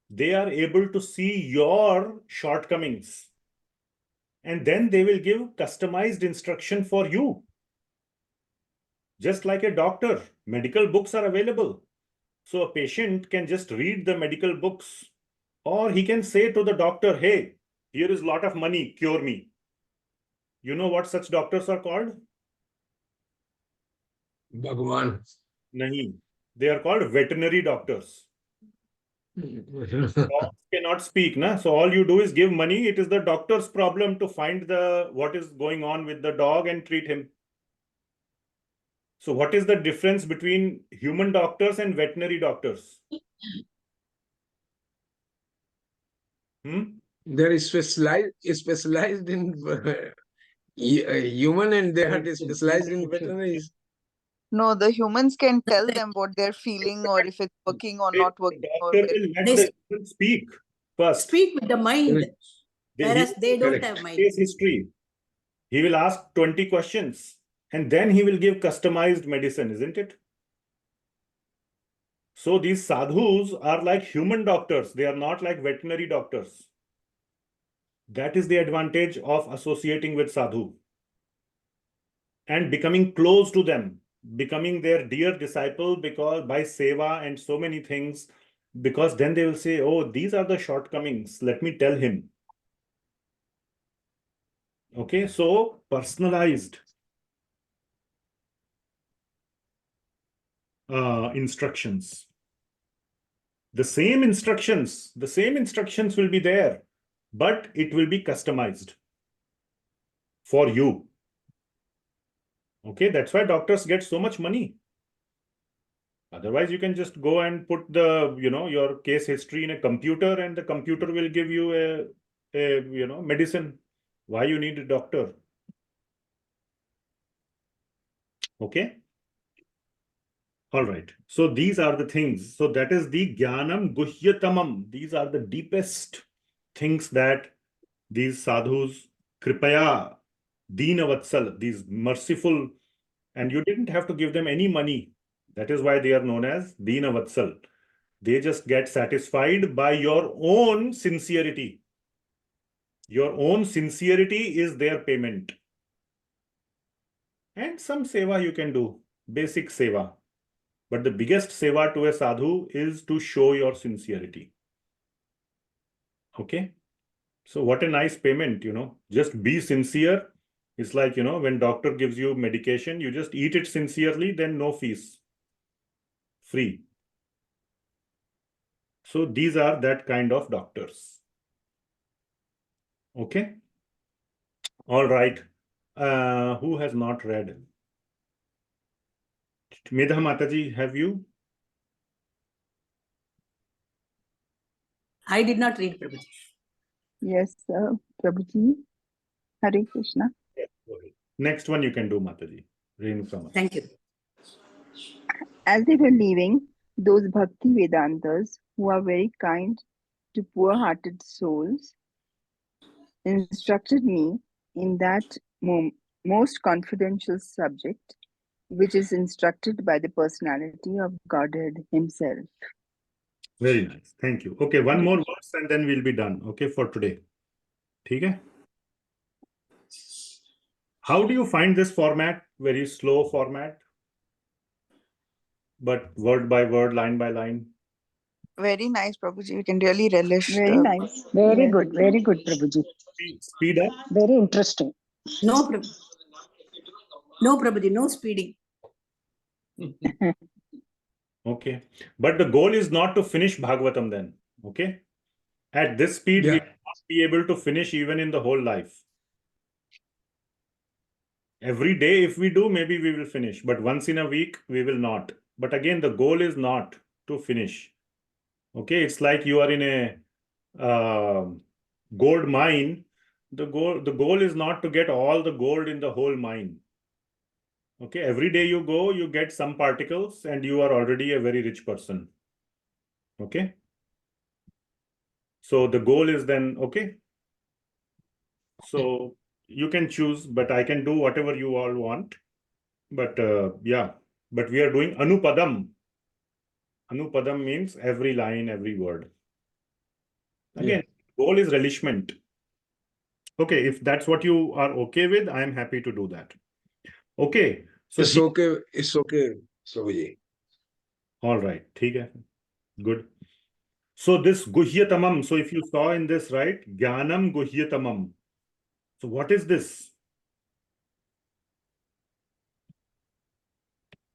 They are able to see your shortcomings. And then they will give customized instruction for you. Just like a doctor, medical books are available. So a patient can just read the medical books, or he can say to the doctor, hey, here is a lot of money, cure me. You know what such doctors are called? Bhagwan. Nahi. They are called veterinary doctors. Dogs cannot speak, na? So all you do is give money. It is the doctor's problem to find what is going on with the dog and treat him. So what is the difference between human doctors and veterinary doctors? They're specialized in human and they are specialized in veterinaries. No, the humans can tell them what they're feeling or if it's working or not working. The doctor will let the human speak first. Speak with the mind, whereas they don't have mind. Case history. He will ask 20 questions and then he will give customized medicine, isn't it? So these sadhus are like human doctors. They are not like veterinary doctors. That is the advantage of associating with sadhu and becoming close to them, becoming their dear disciple because by seva and so many things, because then they will say, oh, these are the shortcomings. Let me tell him. Okay, so personalized instructions. The same instructions will be there, but it will be customized for you. Okay, that's why doctors get so much money. Otherwise, you can just go and put the, your case history in a computer and the computer will give you a medicine. Why you need a doctor? Okay. All right. So these are the things. So that is the Jnanam Guhyatamam. These are the deepest things that these sadhus Kripaya, Deenavatsal, these merciful, and you didn't have to give them any money. That is why they are known as Deenavatsal. They just get satisfied by your own sincerity. Your own sincerity is their payment. And some seva you can do, basic seva. But the biggest seva to a sadhu is to show your sincerity. Okay? So what a nice payment, just be sincere. It's like, when doctor gives you medication, you just eat it sincerely, then no fees. Free. So these are that kind of doctors. Okay? All right. Who has not read? Medha Mataji, have you? I did not read, Prabhuji. Yes, Prabhuji. Hare Krishna. Yes, go ahead. Next one you can do, Mataji. Renuka. Thank you. As they were leaving, those Bhakti Vedantas, who are very kind to poor-hearted souls, instructed me in that most confidential subject, which is instructed by the personality of Godhead himself. Very nice. Thank you. Okay, one more verse and then we'll be done. Okay, for today. Okay. How do you find this format? Very slow format, but word by word, line by line. Very nice, Prabhuji. We can really relish. Very nice. Very Yes. good, very good, Prabhuji. Speed up. Very interesting. No, Prabhuji, no speeding. Okay. But the goal is not to finish Bhagavatam then. Okay. At this speed, we will not be able to finish even in the whole life. Every day, if we do, maybe we will finish. But once in a week, we will not. But again, the goal is not to finish. Okay. It's like you are in a gold mine. The goal is not to get all the gold in the whole mine. Okay, every day you go, you get some particles and you are already a very rich person. Okay. So the goal is then, okay. So you can choose, but I can do whatever you all want. But yeah, but we are doing anupadam. Anupadam means every line, every word. Again, goal is relishment. Okay, if that's what you are okay with, I am happy to do that. Okay. So it's okay. It's okay, Prabhuji. All right. Good. So this guhyatamam. So if you saw in this, right? Jnanam guhyatamam. So what is this?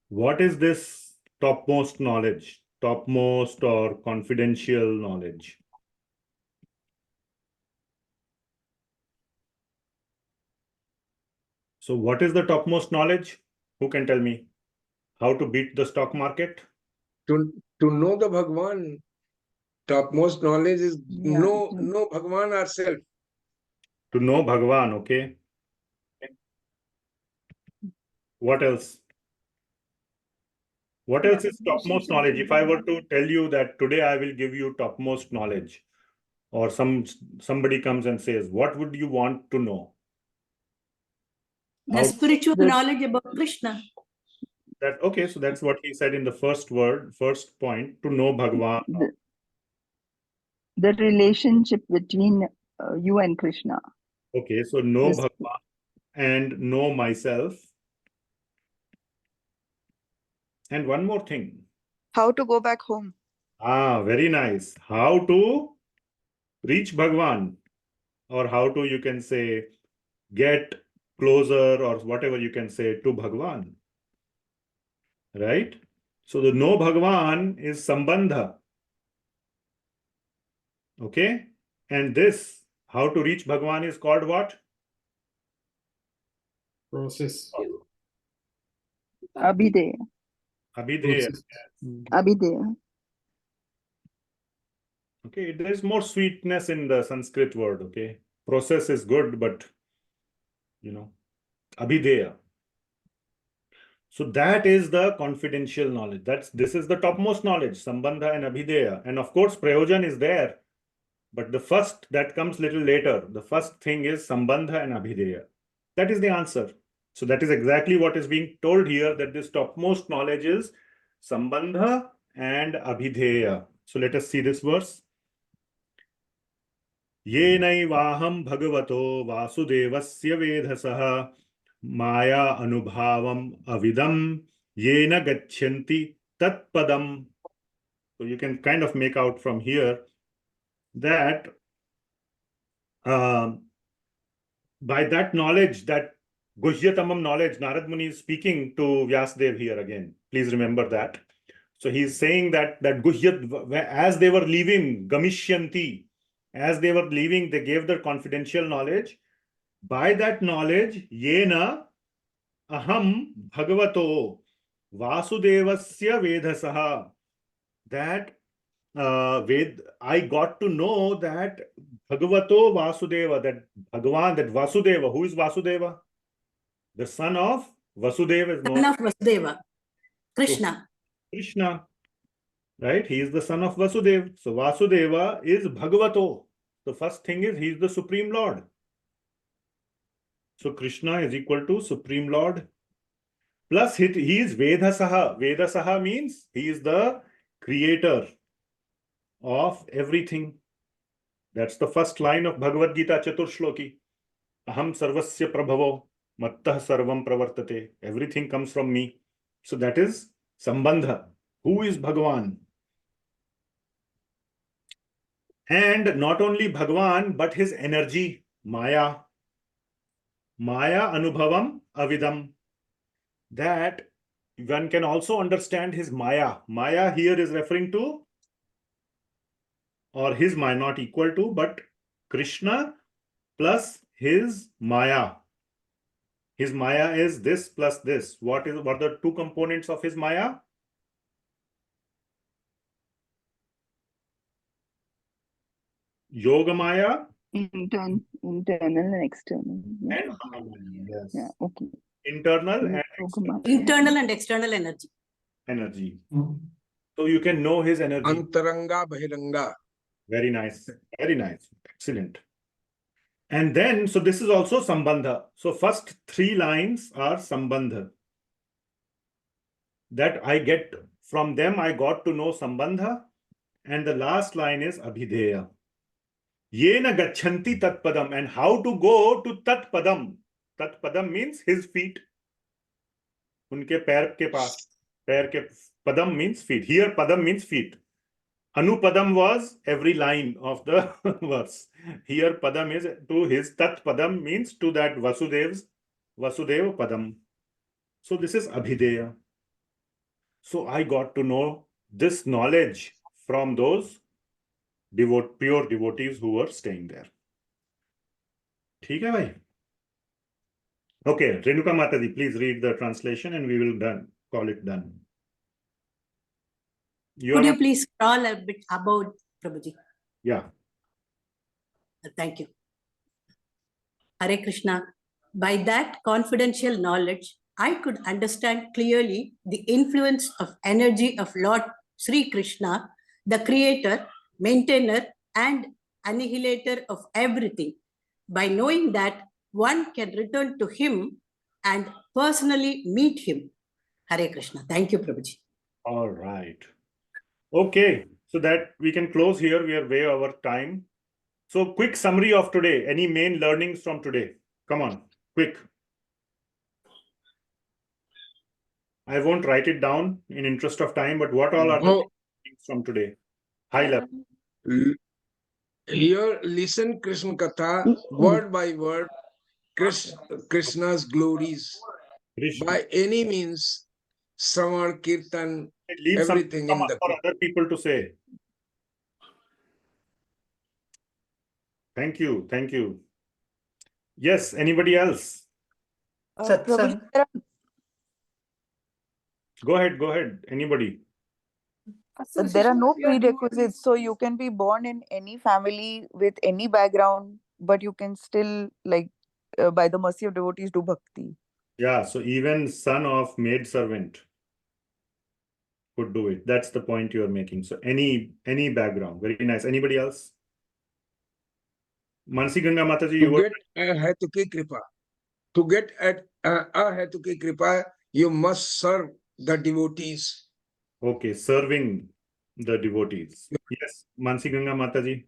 What is this topmost knowledge? Topmost or confidential knowledge? So what is the topmost knowledge? Who can tell me? How to beat the stock market? To know the Bhagwan, topmost knowledge is know Bhagwan ourselves. To know Bhagwan, okay. What else? What else is topmost knowledge? If I were to tell you that today I will give you topmost knowledge, or somebody comes and says, what would you want to know? The spiritual knowledge about Krishna. Okay, so that's what he said in the first point, to know Bhagwan. The relationship between you and Krishna. Okay, so know Bhagwan and know myself. And one more thing. How to go back home. Ah, very nice. How to reach Bhagwan, or how to, you can say, get closer, or whatever you can say, to Bhagwan. Right? So the know Bhagwan is sambandha. Okay? And this, how to reach Bhagwan, is called what? Process. Abhideya. Abhideya. Abhideya. Okay, there is more sweetness in the Sanskrit word, okay? Process is good, but, abhideya. So that is the confidential knowledge. This is the topmost knowledge, sambandha and abhideya. And of course, prayojan is there. But the first that comes little later, the first thing is Sambandha and Abhideya. That is the answer. So that is exactly what is being told here, that this topmost knowledge is Sambandha and Abhideya. So let us see this verse. Yenaivaham bhagavato vasudevasya vedhasaha maya anubhavam avidam yena gachanti tatpadam. So you can kind of make out from here that by that knowledge, that Guhyatamam knowledge, Narada Muni is speaking to Vyasadev here again. Please remember that. So he's saying that Guhyat, as they were leaving, Gamishyanti, as they were leaving, they gave their confidential knowledge. By that knowledge, Yena aham bhagavato vasudevasya vedhasaha, that I got to know that Bhagavato Vasudeva, that Bhagwan, that Vasudeva. Who is Vasudeva? The son of Vasudeva is known. Son of Vasudeva, Krishna. So, Krishna, right? He is the son of Vasudeva. So Vasudeva is Bhagavato. The first thing is he is the Supreme Lord. So Krishna is equal to Supreme Lord. Plus he is Vedasaha. Vedasaha means he is the creator of everything. That's the first line of Bhagavad Gita Chaturshloki. Aham sarvasya prabhavo mattah sarvam pravartate. Everything comes from me. So that is Sambandha. Who is Bhagwan? And not only Bhagwan, but his energy, Maya. Maya anubhavam avidam. That one can also understand his Maya. Maya here is referring to, or his Maya, not equal to, but Krishna plus his Maya. His Maya is this plus this. What are the two components of his Maya? Yoga Maya. Internal and external. Yeah. And yes. Yeah, okay. Internal and external. Internal and external energy. Energy. So you can know his energy. Antaranga Bahiranga. Very nice. Very nice. Excellent. And then, so this is also Sambandha. So first three lines are Sambandha. That I get from them, I got to know Sambandha. And the last line is Abhideya. Yena gachanti tatpadam. And how to go to tatpadam. Tatpadam means his feet. Unke pair ke paas. Pair ke padam means feet. Here padam means feet. Anupadam was every line of the verse. Here padam is to his tat padam, means to that Vasudeva padam. So this is Abhideya. So I got to know this knowledge from those pure devotees who were staying there. ठीक है भाई? Okay, Renuka Mataji, please read the translation and we will call it done. Could you please scroll a bit above, Prabhuji? Yeah. Thank you. Hare Krishna. By that confidential knowledge, I could understand clearly the influence of energy of Lord Sri Krishna, the creator, maintainer, and annihilator of everything. By knowing that, one can return to him and personally meet him. Hare Krishna. Thank you, Prabhuji. All right. Okay, so that we can close here. We are way over time. So quick summary of today. Any main learnings from today? Come on, quick. I won't write it down in interest of time, but what all are the things from today? High level. Here, listen Krishna katha, word by word, Krishna's glories. Krishna. By any means, Sravan, Kirtan, leave everything in the for other people to say. Thank you. Thank you. Yes, anybody else? Satsang. Go ahead. Anybody? There are no prerequisites, so you can be born in any family with any background, but you can still, like, by the mercy of devotees, do bhakti. Yeah, so even son of maidservant could do it. That's the point you are making. So any background. Very nice. Anybody else? Mansi Ganga Mataji, To you were... get a Hetuki Kripa. To get at a Hetuki Kripa, you must serve the devotees. Okay, serving the devotees. Yes, Mansi Ganga Mataji.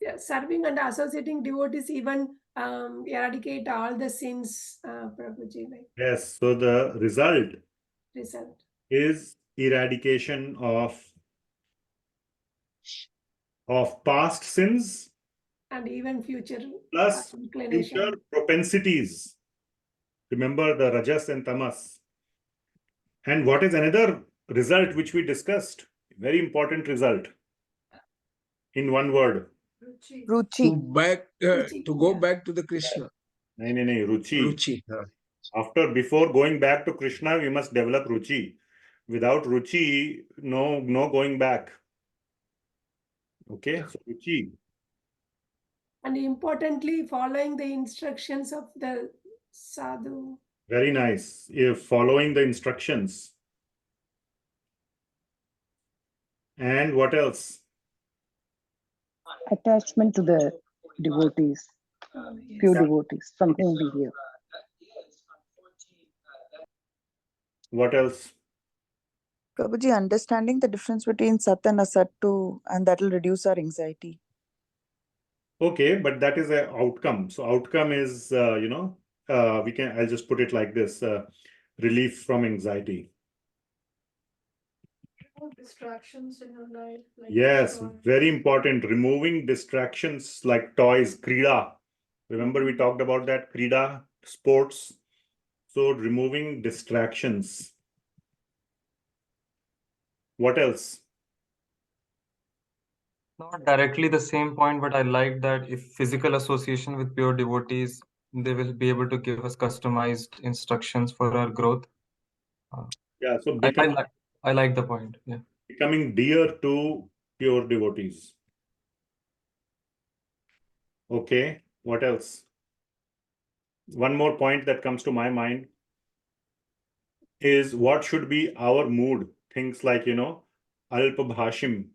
Yeah, serving and associating devotees even eradicate all the sins, Prabhuji. Like Yes, so the result result is eradication of past sins and even future plus inclination. future propensities. Remember the rajas and tamas. And what is another result which we discussed? Very important result. In one word. Ruci. To go back to the Krishna. No, ruci. Ruci. Before going back to Krishna, we must develop ruci. Without ruci, no going back. Okay, so ruci. And importantly, following the instructions of the sadhu. Very nice. If following the instructions. And what else? Attachment to the devotees, pure devotees from whom we hear. What else? Prabhuji, understanding the difference between Sat and Asat too, and that will reduce our anxiety. Okay, but that is an outcome. So outcome is, I'll just put it like this, relief from anxiety. Distractions in your life. Like yes, very important. Removing distractions like toys, krida. Remember we talked about that, krida, sports. So removing distractions. What else? Not directly the same point, but I like that if physical association with pure devotees, they will be able to give us customized instructions for our growth. Yeah, so I like the point. Yeah, becoming dear to pure devotees. Okay, what else? One more point that comes to my mind is what should be our mood. Things like, alpa bhashim.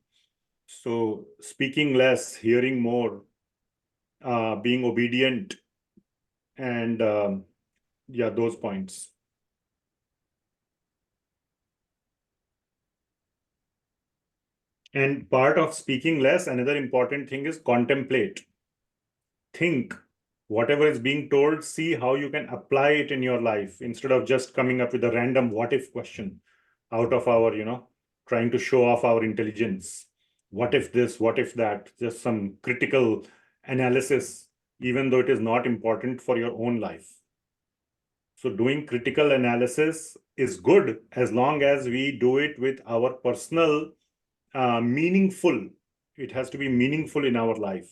So speaking less, hearing more, being obedient, and those points. And part of speaking less, another important thing is contemplate. Think. Whatever is being told, see how you can apply it in your life instead of just coming up with a random what if question out of our, trying to show off our intelligence. What if this, what if that? Just some critical analysis, even though it is not important for your own life. So doing critical analysis is good as long as we do it with our personal meaningful. It has to be meaningful in our life.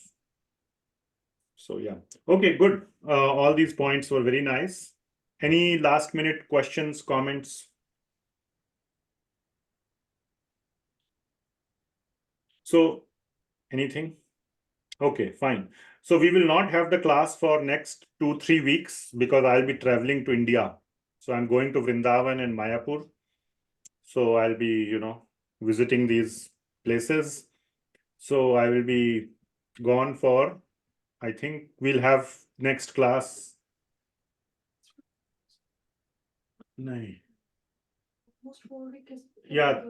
So yeah. Okay, good. All these points were very nice. Any last minute questions, comments? So anything? Okay, fine. So we will not have the class for next 2-3 weeks because I'll be traveling to India. So I'm going to Vrindavan and Mayapur. So I'll be, visiting these places. So I will be gone for, I think we'll have next class. No. Yeah,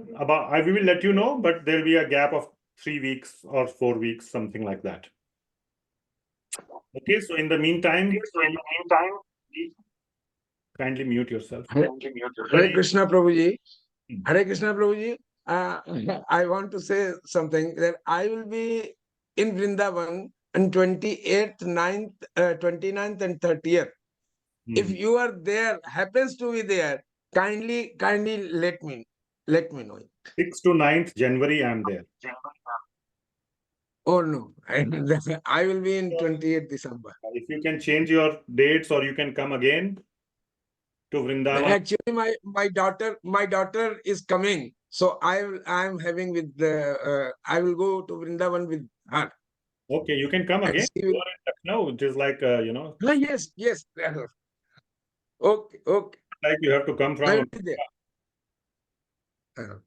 we will let you know, but there'll be a gap of 3 weeks or 4 weeks, something like that. Okay, so in the meantime, kindly mute yourself. Hare Krishna Prabhuji. Hare Krishna Prabhuji. I want to say something that I will be in Vrindavan on 28th, 9th, 29th and 30th. If you are there, happens to be there, kindly let me know. 6th to 9th January, I'm there. Oh no, I will be in 28th December. If you can change your dates or you can come again to Vrindavan. Actually, my daughter is coming, so I'm having with the I will go to Vrindavan with her. Okay, you can come again. You are in Lucknow, it is like Yes. Okay. Like you have to come from. I will be there.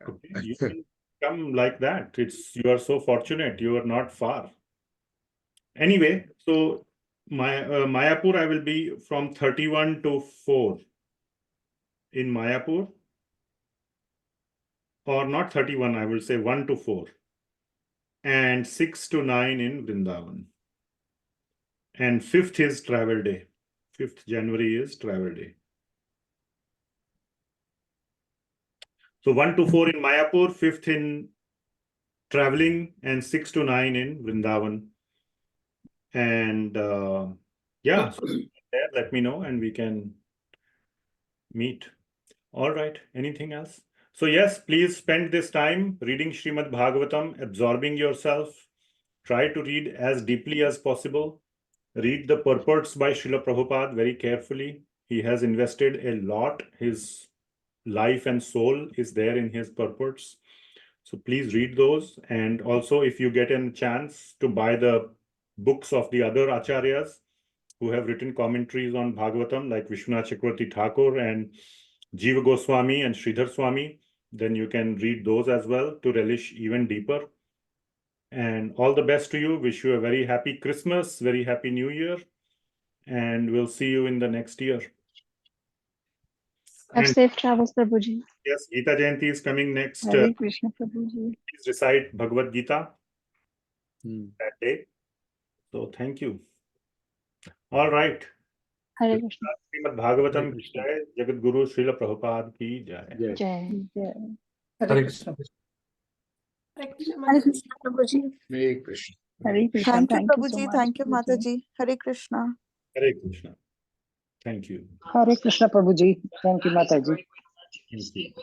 Okay, you can come like that. You are so fortunate. You are not far. Anyway, so Mayapur, I will be from 31 to 4 in Mayapur, or not 31, I will say 1 to 4, and 6 to 9 in Vrindavan. And 5th is travel day. 5th January is travel day. So 1 to 4 in Mayapur, 5th in traveling, and 6 to 9 in Vrindavan. And yeah, so there, let me know and we can meet. All right, anything else? So yes, please spend this time reading Srimad Bhagavatam, absorbing yourself. Try to read as deeply as possible. Read the purports by Srila Prabhupada very carefully. He has invested a lot. His life and soul is there in his purports. So please read those. And also, if you get a chance to buy the books of the other acaryas who have written commentaries on Bhagavatam, like Vishwanath Chakravarti Thakur and Jiva Goswami and Sridhar Swamy, then you can read those as well to relish even deeper. And all the best to you. Wish you a very happy Christmas, very happy New Year, and we'll see you in the next year. Have And safe travels, Prabhuji. yes, Gita Jayanti is coming next. Hare Krishna, Prabhuji. Please recite Bhagavad Gita that day. So thank you. All right. Hare Krishna. Srimad Bhagavatam ki jai, Jagat Guru Srila Prabhupada ki jai. Jai. Hare Krishna. Hare Krishna, Hare Mataji. Krishna, Prabhuji. Hare Krishna. Hare Krishna. Thank you, Thank you so Prabhuji. much, Thank you, Prabhuji. Mataji. Hare Krishna. Hare Krishna. Thank you. Hare Krishna, Prabhuji. Thank you, Mataji. Thank you.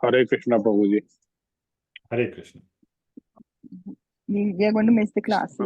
Hare Krishna, Prabhuji. Hare Krishna. We are going to miss the classes.